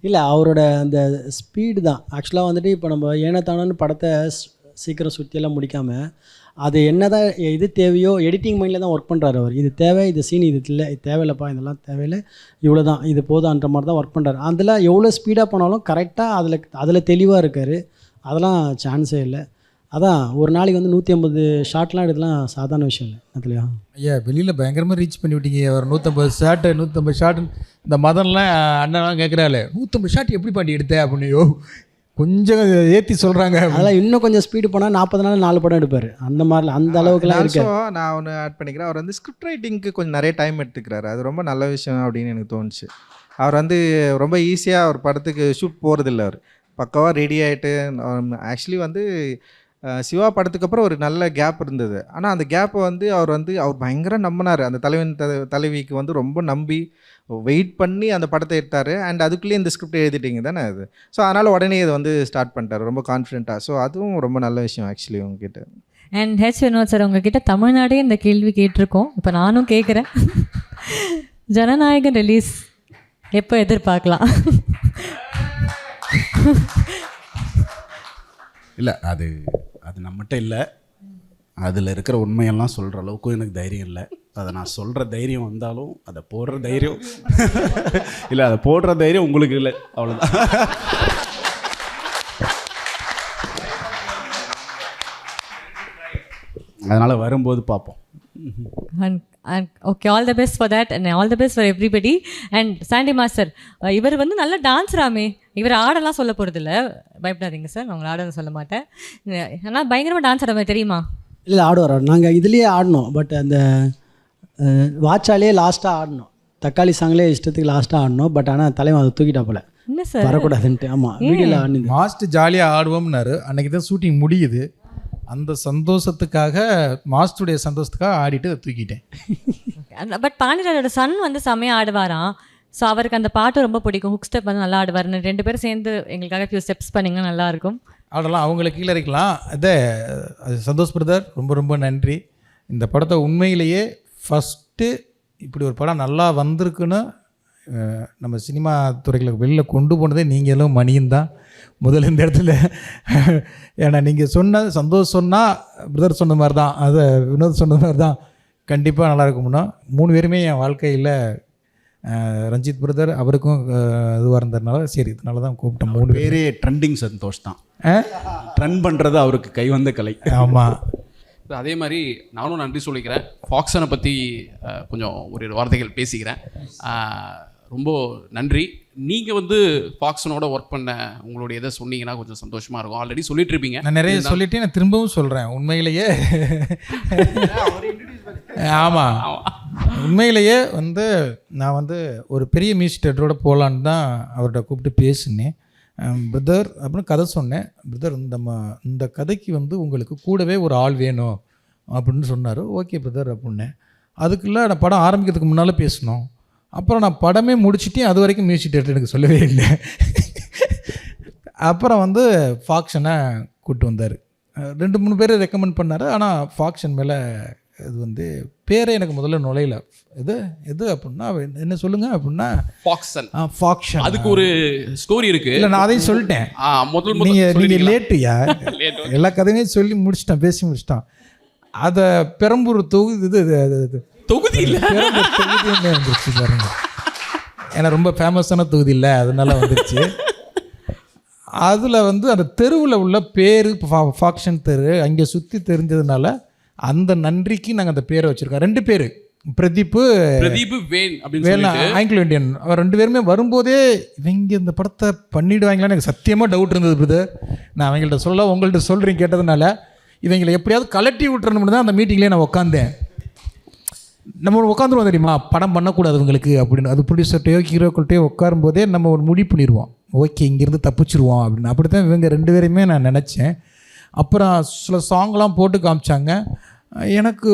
இல்லை, அவரோட அந்த ஸ்பீடு தான் ஆக்சுவலாக வந்துட்டு. இப்போ நம்ம ஏனத்தானு படத்தை சீக்கிரம் சுற்றியெல்லாம் முடிக்காமல், அது என்ன தான் இது தேவையோ எடிட்டிங் மைண்டில் தான் ஒர்க் பண்ணுறாரு அவர். இது தேவை, இது சீன் இது இல்லை, இது தேவையில்லைப்பா, இதெல்லாம் தேவையில்லை, இவ்வளோ தான், இது போதான்ற மாதிரி தான் ஒர்க் பண்ணுறாரு. அதில் எவ்வளோ ஸ்பீடாக போனாலும் கரெக்டாக அதில் தெளிவாக இருக்கார். அதெல்லாம் சான்ஸே இல்லை. அதான் ஒரு நாளைக்கு வந்து 150 ஷாட்லாம் எடுக்கலாம் சாதாரண விஷயம் இல்லை அதுலையா? ஐயா வெளியில் பயங்கரமாக ரீச் பண்ணி விட்டீங்க. ஒரு 150 ஷாட்டு இந்த மதன்லாம் அண்ணன்லாம் கேட்குறாள், 150 ஷாட் எப்படி பாட்டி எடுத்த அப்படின்னு கொஞ்சம் ஏற்றி சொல்கிறாங்க. அதெல்லாம் இன்னும் கொஞ்சம் ஸ்பீடு போனால் 40 நாள் 4 படம் எடுப்பார். அந்த மாதிரிலாம் அந்த அளவுக்குலாம் இருக்கு. நான் ஒன்று ஆட் பண்ணிக்கிறேன். அவர் வந்து ஸ்கிரிப்ட் ரைட்டிங்க்கு கொஞ்சம் நிறைய டைம் எடுத்துக்கிறாரு. அது ரொம்ப நல்ல விஷயம் அப்படின்னு எனக்கு தோணுச்சு. அவர் வந்து ரொம்ப ஈஸியாக ஒரு படத்துக்கு ஷூட் போகிறதில்ல. அவர் பக்காவாக ரெடி ஆகிட்டு, ஆக்சுவலி வந்து சிவா படத்துக்கு அப்புறம் ஒரு நல்ல கேப் இருந்தது. ஆனால் அந்த கேப்பை வந்து அவர் பயங்கரம் நம்பினார். அந்த தலைவிக்கு வந்து ரொம்ப நம்பி வெயிட் பண்ணி அந்த படத்தை எடுத்தார். அண்ட் அதுக்குள்ளேயே இந்த ஸ்கிரிப்ட் எழுதிட்டீங்க தானே அது. ஸோ அதனால் உடனே இதை வந்து ஸ்டார்ட் பண்ணிட்டார் ரொம்ப கான்ஃபிடென்ட்டாக. ஸோ அதுவும் ரொம்ப நல்ல விஷயம் ஆக்சுவலி உங்ககிட்ட. அண்ட் ஹெச் வினோத் சார், உங்ககிட்ட தமிழ்நாடே இந்த கேள்வி கேட்டிருக்கோம், இப்போ நானும் கேட்குறேன். ஜனநாயகன் ரிலீஸ் எப்போ எதிர்பார்க்கலாம்? இல்லை, அது நம்மகிட்ட இல்லை. அதில் இருக்கிற உண்மையெல்லாம் சொல்கிற அளவுக்கும் எனக்கு தைரியம் இல்லை. அதை நான் சொல்கிற தைரியம் வந்தாலும் அதை போடுற தைரியம் இல்லை, அதை போடுற தைரியம் உங்களுக்கு இல்லை, அவ்வளோதான். அதனால் வரும்போது பார்ப்போம். Okay, all the best for that and all the best for everybody. And Sandy master, இவர் வந்து நல்ல டான்ஸராமே. இவர் ஆடெல்லாம் சொல்ல போகிறதில்ல, பயப்படாதீங்க சார், நான் உங்களை ஆடன்னு சொல்ல மாட்டேன். ஆனால் பயங்கரமாக டான்ஸ் ஆடாமல் தெரியுமா? இல்லை ஆடுவார். நாங்கள் இதுலேயே ஆடினோம். பட் அந்த வாட்சாலேயே லாஸ்ட்டாக ஆடினோம். தக்காளி சாங்லேயே இஷ்டத்துக்கு லாஸ்ட்டாக ஆடினோம். பட் ஆனால் தலைவன் அதை தூக்கிட்டா போல, என்ன சார் வரக்கூடாதுன்ட்டு. ஆமாம், வீடியோவில் ஆடினது. மாஸ்டர் ஜாலியாக ஆடுவோம்னாரு. அன்றைக்கி தான் ஷூட்டிங் முடியுது. அந்த சந்தோஷத்துக்காக, மாஸ்டருடைய சந்தோஷத்துக்காக ஆடிட்டு தூக்கிட்டேன். பட் பாண்டியராஜோட சன் வந்து செம்மையாக ஆடுவாராம். ஸோ அவருக்கு அந்த பாட்டு ரொம்ப பிடிக்கும். ஹுக் ஸ்டெப் வந்து நல்லா ஆடுவார். 2 பேரும் சேர்ந்து எங்களுக்காக ஃபியூ ஸ்டெப்ஸ் பண்ணிங்கன்னா நல்லாயிருக்கும். ஆடலாம், அவங்கள கீழே இருக்கலாம். அதே சந்தோஷ் பிரதர், ரொம்ப ரொம்ப நன்றி. இந்த படத்தை உண்மையிலேயே ஃபஸ்ட்டு இப்படி ஒரு படம் நல்லா வந்திருக்குன்னு நம்ம சினிமா துறையில் வெளியில் கொண்டு போனதே நீங்களும் மணியும் தான் முதல்ல இந்த இடத்துல. ஏன்னா நீங்கள் சொன்ன சந்தோஷ் சொன்னால் பிரதர் சொன்ன மாதிரி தான், அதை வினோத் சொன்ன மாதிரி தான் கண்டிப்பாக நல்லாயிருக்கும்னா. 3 பேருமே என் வாழ்க்கையில் ரஞ்சித் பிரதர் அவருக்கும் இதுவாக இருந்ததுனால சரி, இதனால தான் கூப்பிட்டேன். 3 பேரே ட்ரெண்டிங் சந்தோஷ் தான். ட்ரெண்ட் பண்ணுறது அவருக்கு கை வந்த கலை. ஆமாம். அதே மாதிரி நானும் நன்றி சொல்லிக்கிறேன். ஃபாக்ஸனை பற்றி கொஞ்சம் ஒரு வார்த்தைகள் பேசிக்கிறேன். ரொம்ப நன்றி. நீங்கள் வந்து ஃபாக்ஸனோட ஒர்க் பண்ண உங்களுடைய இதை சொன்னீங்கன்னா கொஞ்சம் சந்தோஷமாக இருக்கும். ஆல்ரெடி சொல்லிட்டு இருப்பீங்க. நான் நிறைய சொல்லிட்டு நான் திரும்பவும் சொல்கிறேன். உண்மையிலேயே ஆமாம், உண்மையிலேயே வந்து நான் வந்து ஒரு பெரிய மியூசிக் தேட்டரோட போகலான்னு தான் அவர்கிட்ட கூப்பிட்டு பேசினேன். பிரதர் அப்படின்னு கதை சொன்னேன். பிரதர் இந்த கதைக்கு வந்து உங்களுக்கு கூடவே ஒரு ஆள் வேணும் அப்படின்னு சொன்னார். ஓகே பிரதர் அப்படின்னேன். அதுக்குள்ளே நான் படம் ஆரம்பிக்கிறதுக்கு முன்னால் பேசினோம். அப்புறம் நான் படமே முடிச்சுட்டேன். அது வரைக்கும் மியூசிக் டேரக்டர் எனக்கு சொல்லவே இல்லை. அப்புறம் வந்து ஃபாக்ஷனை கூப்பிட்டு வந்தார். 2-3 பேர் ரெக்கமெண்ட் பண்ணார். ஆனால் ஃபாக்ஷன் மேலே இது வந்து பேரே எனக்கு முதல்ல நுழையல. எது அப்படின்னா என்ன சொல்லுங்க அப்படின்னா ஃபாக்சன். ஃபாக்ஷன். அதுக்கு ஒரு ஸ்டோரி இருக்கு. இல்லை, நான் அதையும் சொல்லிட்டேன். நீங்கள் லேட்டுயா, எல்லா கதையும் சொல்லி முடிச்சிட்டேன், பேசி முடிச்சிட்டான். அதை பெரம்பூர் தொகுதி இல்லை, பெரம்பூர் தொகுதின்னு வந்துருச்சு பாருங்க. ஏன்னா ரொம்ப ஃபேமஸான தொகுதி இல்லை, அதனால வந்துருச்சு. அதில் வந்து அந்த தெருவில் உள்ள பேர் ஃபாக்ஷன் தெரு அங்கே சுற்றி தெரிஞ்சதுனால அந்த நன்றிக்கு நாங்கள் அந்த பேரை வச்சுருக்கோம். 2 பேர், பிரதீப் வேன் அப்படின்னு ஆங்கிலோ இண்டியன். அவர் 2 பேருமே வரும்போதே இவங்க இந்த படத்தை பண்ணிவிடுவாங்களான்னு எனக்கு சத்தியமாக டவுட் இருந்தது பிரதர். நான் அவங்கள்ட்ட உங்கள்கிட்ட சொல்கிறேன் கேட்டதுனால இவங்களை எப்படியாவது கலட்டி விட்டுறணும்னு தான் அந்த மீட்டிங்லேயே நான் உட்காந்தேன். நம்ம உட்காந்துருவோம் தெரியுமா, படம் பண்ணக்கூடாது இவங்களுக்கு அப்படின்னு. அது ப்ரொடியூசர்கிட்டையோ ஹீரோக்கள்கிட்டையோ உட்காரும்போதே நம்ம ஒரு முடிவு பண்ணிடுவோம், ஓகே இங்கேருந்து தப்பிச்சிருவோம் அப்படின்னு. அப்படி தான் இவங்க 2 பேரையுமே நான் நினச்சேன். அப்புறம் சில சாங்லாம் போட்டு காமிச்சாங்க, எனக்கு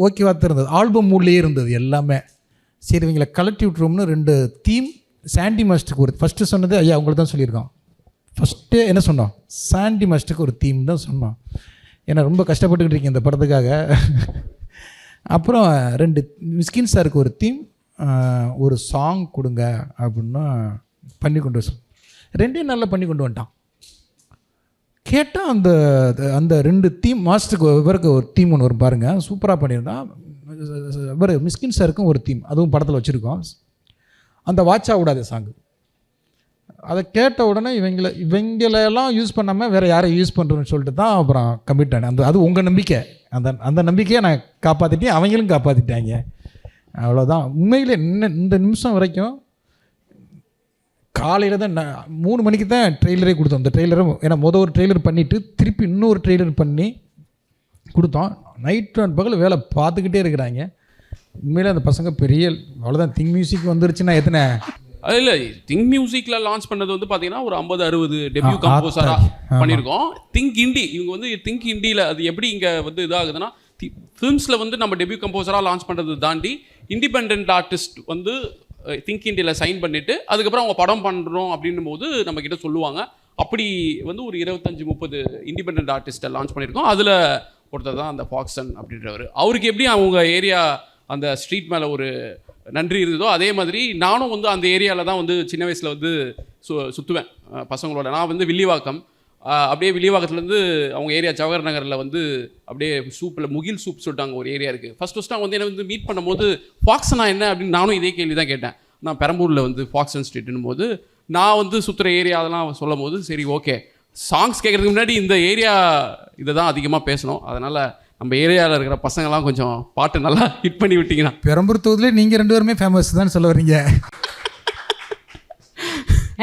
ஓகேவா தான் இருந்தது. ஆல்பம் மூட்லேயே இருந்தது எல்லாமே. சரி இவங்களை கலட்டி விட்டுருவோம்னு 2 தீம் சாண்டி மாஸ்டருக்கு ஒரு ஃபஸ்ட்டு சொன்னது ஐயா உங்களுக்கு தான் சொல்லியிருக்கோம். ஃபஸ்ட்டு என்ன சொன்னோம், சாண்டி மாஸ்டருக்கு ஒரு தீம் தான் சொன்னோம். ஏன்னா ரொம்ப கஷ்டப்பட்டுக்கிட்டு இருக்கேன் இந்த படத்துக்காக. அப்புறம் 2 மிஸ்கின் சாருக்கு ஒரு தீம், ஒரு சாங் கொடுங்க அப்படின்னா பண்ணி கொண்டு வர 2 நல்லா பண்ணி கொண்டு வந்துட்டான். கேட்டால் அந்த 2 தீம் மாஸ்டருக்கு இவருக்கு ஒரு தீம் ஒன்று வரும் பாருங்கள், சூப்பராக பண்ணியிருந்தான். இவர் மிஸ்கின் சாருக்கும் ஒரு தீம், அதுவும் படத்தில் வச்சுருக்கோம். அந்த வாட்சா விடாத சாங்கு, அதை கேட்ட உடனே இவங்களெல்லாம் யூஸ் பண்ணாமல் வேறு யாரை யூஸ் பண்ணுறோன்னு சொல்லிட்டு தான் அப்புறம் கமிட் ஆனேன். அது உங்கள் நம்பிக்கை, அந்த நம்பிக்கையை நான் காப்பாற்றிட்டேன், அவங்களும் காப்பாற்றிட்டாங்க. அவ்வளோதான். உண்மையிலே இந்த நிமிஷம் வரைக்கும் காலையில் தான் 3 மணிக்கு தான் ட்ரெய்லரே கொடுத்தோம். அந்த ட்ரெய்லரும் ஏன்னா ஒரு ட்ரெய்லர் பண்ணிவிட்டு திருப்பி இன்னொரு ட்ரெய்லர் பண்ணி கொடுத்தோம். நைட் அண்ட் பகல் வேலை பார்த்துக்கிட்டே இருக்கிறாங்க. உண்மையிலே அந்த பசங்க பெரிய அவ்வளோதான். திங் மியூசிக் வந்துருச்சுன்னா எத்தனை அது இல்லை, திங் மியூசிக்கில் லான்ச் பண்ணது வந்து பார்த்தீங்கன்னா ஒரு 50-60 டெபியூ கம்போசராக பண்ணியிருக்கோம். திங்க் இண்டி இவங்க வந்து திங்க் இண்டியில் அது எப்படி இங்கே வந்து இதாகுதுன்னா, ஃபிலிம்ஸில் வந்து நம்ம டெபியூ கம்போசராக லான்ச் பண்ணுறது தாண்டி இண்டிபெண்ட் ஆர்டிஸ்ட் வந்து திங்க் இண்டியில் சைன் பண்ணிவிட்டு அதுக்கப்புறம் அவங்க படம் பண்ணுறோம் அப்படின்னும் போது நம்மக்கிட்ட சொல்லுவாங்க. அப்படி வந்து ஒரு 25-30 இண்டிபெண்ட் ஆர்டிஸ்ட்டை லான்ச் பண்ணியிருக்கோம். அதில் ஒருத்தர் தான் அந்த ஃபாக்சன் அப்படின்றவர். அவருக்கு எப்படி அவங்க ஏரியா அந்த ஸ்ட்ரீட் மேலே ஒரு நன்றி இருந்ததோ அதே மாதிரி நானும் வந்து அந்த ஏரியாவில் தான் வந்து சின்ன வயசில் வந்து சுற்றுவேன் பசங்களோட. நான் வந்து வில்லிவாக்கம், அப்படியே வில்லிவாக்கத்துலேருந்து அவங்க ஏரியா ஜவஹர் நகரில் வந்து அப்படியே சூப்பில் முகில் சூப் சொல்லிட்டாங்க ஒரு ஏரியா இருக்குது. ஃபஸ்ட் அவங்க வந்து என்னை வந்து மீட் பண்ணும்போது ஃபாக்சனா என்ன அப்படின்னு நானும் இதே கேள்வி தான் கேட்டேன். நான் பெரம்பூரில் வந்து ஃபாக்சன் ஸ்ட்ரீட்னும் போது நான் வந்து சுற்றுற ஏரியா அதெல்லாம் சொல்லும் போது சரி ஓகே சாங்ஸ் கேட்குறதுக்கு முன்னாடி இந்த ஏரியா இதை தான் அதிகமாக பேசணும், அதனால் நம்ம ஏரியாவில் இருக்கிற பசங்கள்லாம் கொஞ்சம் பாட்டு நல்லா ஹிட் பண்ணி விட்டீங்கன்னா. பெரம்பூர் தொகுதியிலே நீங்கள் 2 பேருமே ஃபேமஸ் தான் சொல்ல வரீங்க.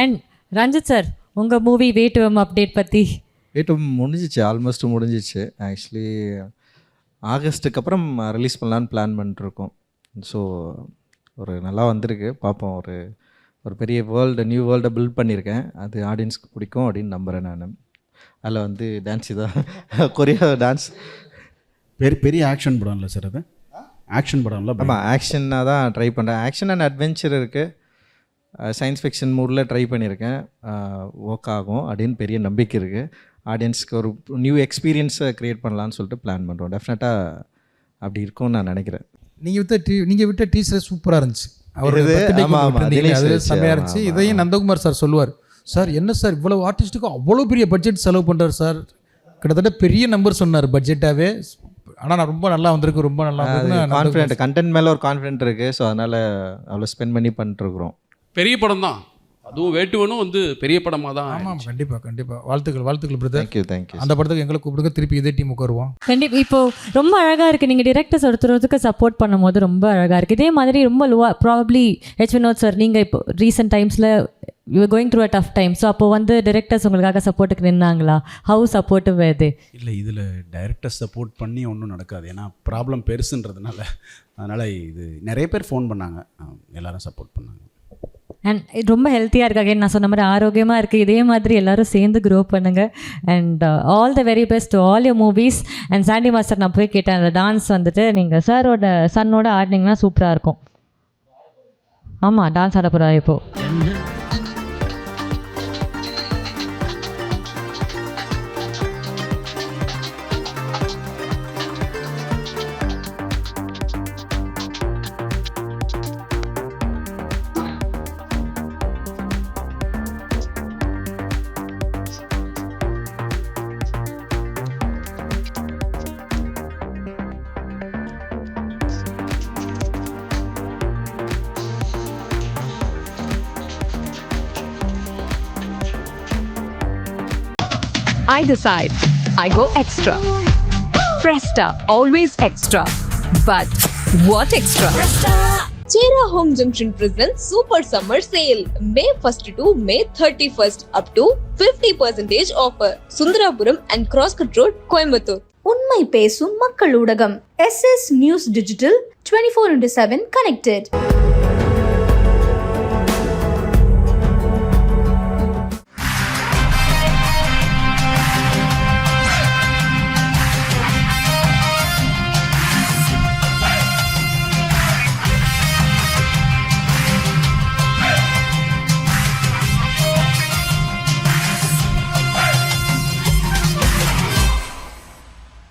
அண்ட் ரஞ்சித் சார், உங்கள் மூவி வேட்டுவம் அப்டேட் பற்றி. வேட்டுவம் முடிஞ்சிச்சு, ஆல்மோஸ்ட் முடிஞ்சிச்சு. ஆக்சுவலி ஆகஸ்ட்டுக்கு அப்புறம் ரிலீஸ் பண்ணலான்னு பிளான் பண்ணிட்டுருக்கோம். ஸோ ஒரு நல்லா வந்திருக்கு, பார்ப்போம். ஒரு பெரிய நியூ வேர்ல்டை பில்ட் பண்ணியிருக்கேன், அது ஆடியன்ஸ்க்கு பிடிக்கும் அப்படின்னு நம்புகிறேன் நான். அதில் வந்து டான்ஸ் தான் கொரியா டான்ஸ் பெரிய ஆக்ஷன் படம் இல்லை சார், அது ஆக்ஷன் படம் இல்லை. ஆமாம், ஆக்ஷனாக தான் ட்ரை பண்ணுறேன். ஆக்ஷன் அண்ட் அட்வென்ச்சர் இருக்குது, சயின்ஸ் ஃபிக்ஷன் மூடில் ட்ரை பண்ணியிருக்கேன். ஒர்க் ஆகும் அப்படின்னு பெரிய நம்பிக்கை இருக்குது. ஆடியன்ஸ்க்கு ஒரு நியூ எக்ஸ்பீரியன்ஸை க்ரியேட் பண்ணலான்னு சொல்லிட்டு பிளான் பண்ணுறோம். டெஃபினட்டாக அப்படி இருக்கும்னு நான் நினைக்கிறேன். நீங்கள் விட்ட டீச்சர் சூப்பராக இருந்துச்சு. அவர் செம்மையாக இருந்துச்சு. இதையும் நந்தகுமார் சார் சொல்லுவார், சார் என்ன சார் இவ்வளோ ஆர்டிஸ்ட்டுக்கும் அவ்வளோ பெரிய பட்ஜெட் செலவு பண்ணுறாரு சார், கிட்டத்தட்ட பெரிய நம்பர் சொன்னார் பட்ஜெட்டாகவே. ஆனால் நான் ரொம்ப நல்லா வந்திருக்கு, ரொம்ப நல்லா கான்ஃபிடென்ட், கண்டென்ட் மேலே ஒரு கான்ஃபிடென்ட் இருக்குது. ஸோ அதனால் அவ்வளோ ஸ்பெண்ட் பண்ணி பண்ணிட்டுருக்குறோம். பெரிய படம் தான், அதுவும் வேட்டுவனும் வந்து பெரிய படமாக தான். ஆமாம், கண்டிப்பாக வாழ்த்துக்கள் பிரதர். தேங்க்யூ. அந்த படத்துக்கு எங்களை கூப்பிடுங்க, திருப்பி இதே டீமுக்கு வருவோம். கண்டிப்பாக. இப்போது ரொம்ப அழகாக இருக்குது, நீங்கள் டிரெக்டர்ஸ் ஒருத்தருக்கு சப்போர்ட் பண்ணும்போது ரொம்ப அழகாக இருக்குது. இதே மாதிரி ரொம்ப ப்ராபப்ளி H. வினோத் சார், நீங்கள் இப்போ ரீசெண்ட் டைம்ஸில் you going through a tough time. So அப்போ வந்து டிரெக்டர்ஸ் உங்களுக்காக சப்போர்ட்டுக்கு நின்னாங்களா? ஹவு சப்போர்ட்டிவ் இது? இல்லை, இதில் டைரக்டர் சப்போர்ட் பண்ணி ஒன்றும் நடக்காது, ஏன்னா ப்ராப்ளம் பெருசுன்றதுனால. அதனால் இது நிறைய பேர் ஃபோன் பண்ணாங்க, எல்லோரும் சப்போர்ட் பண்ணாங்க. அண்ட் இது ரொம்ப ஹெல்த்தியாக இருக்காங்க, நான் சொன்ன மாதிரி ஆரோக்கியமாக இருக்குது. இதே மாதிரி எல்லோரும் சேர்ந்து க்ரோ பண்ணுங்கள். And all the very best to all your movies. And Sandy master நான் போய் கேட்டேன், அந்த டான்ஸ் வந்துட்டு நீங்கள் சாரோட சன்னோட ஆடினீங்கன்னா சூப்பராக இருக்கும். ஆமாம், டான்ஸ் ஆட போகிறா இப்போது. I decide. I go extra. Presta, always extra. But what extra? Chera Home Junction presents Super Summer Sale. May 1st to May 31st. Up to 50% offer. Sundarapuram and Crosscut Road, Coimbatore. உண்மை பேசும் மக்கள் ஊடகம் SS news digital 24/7 connected.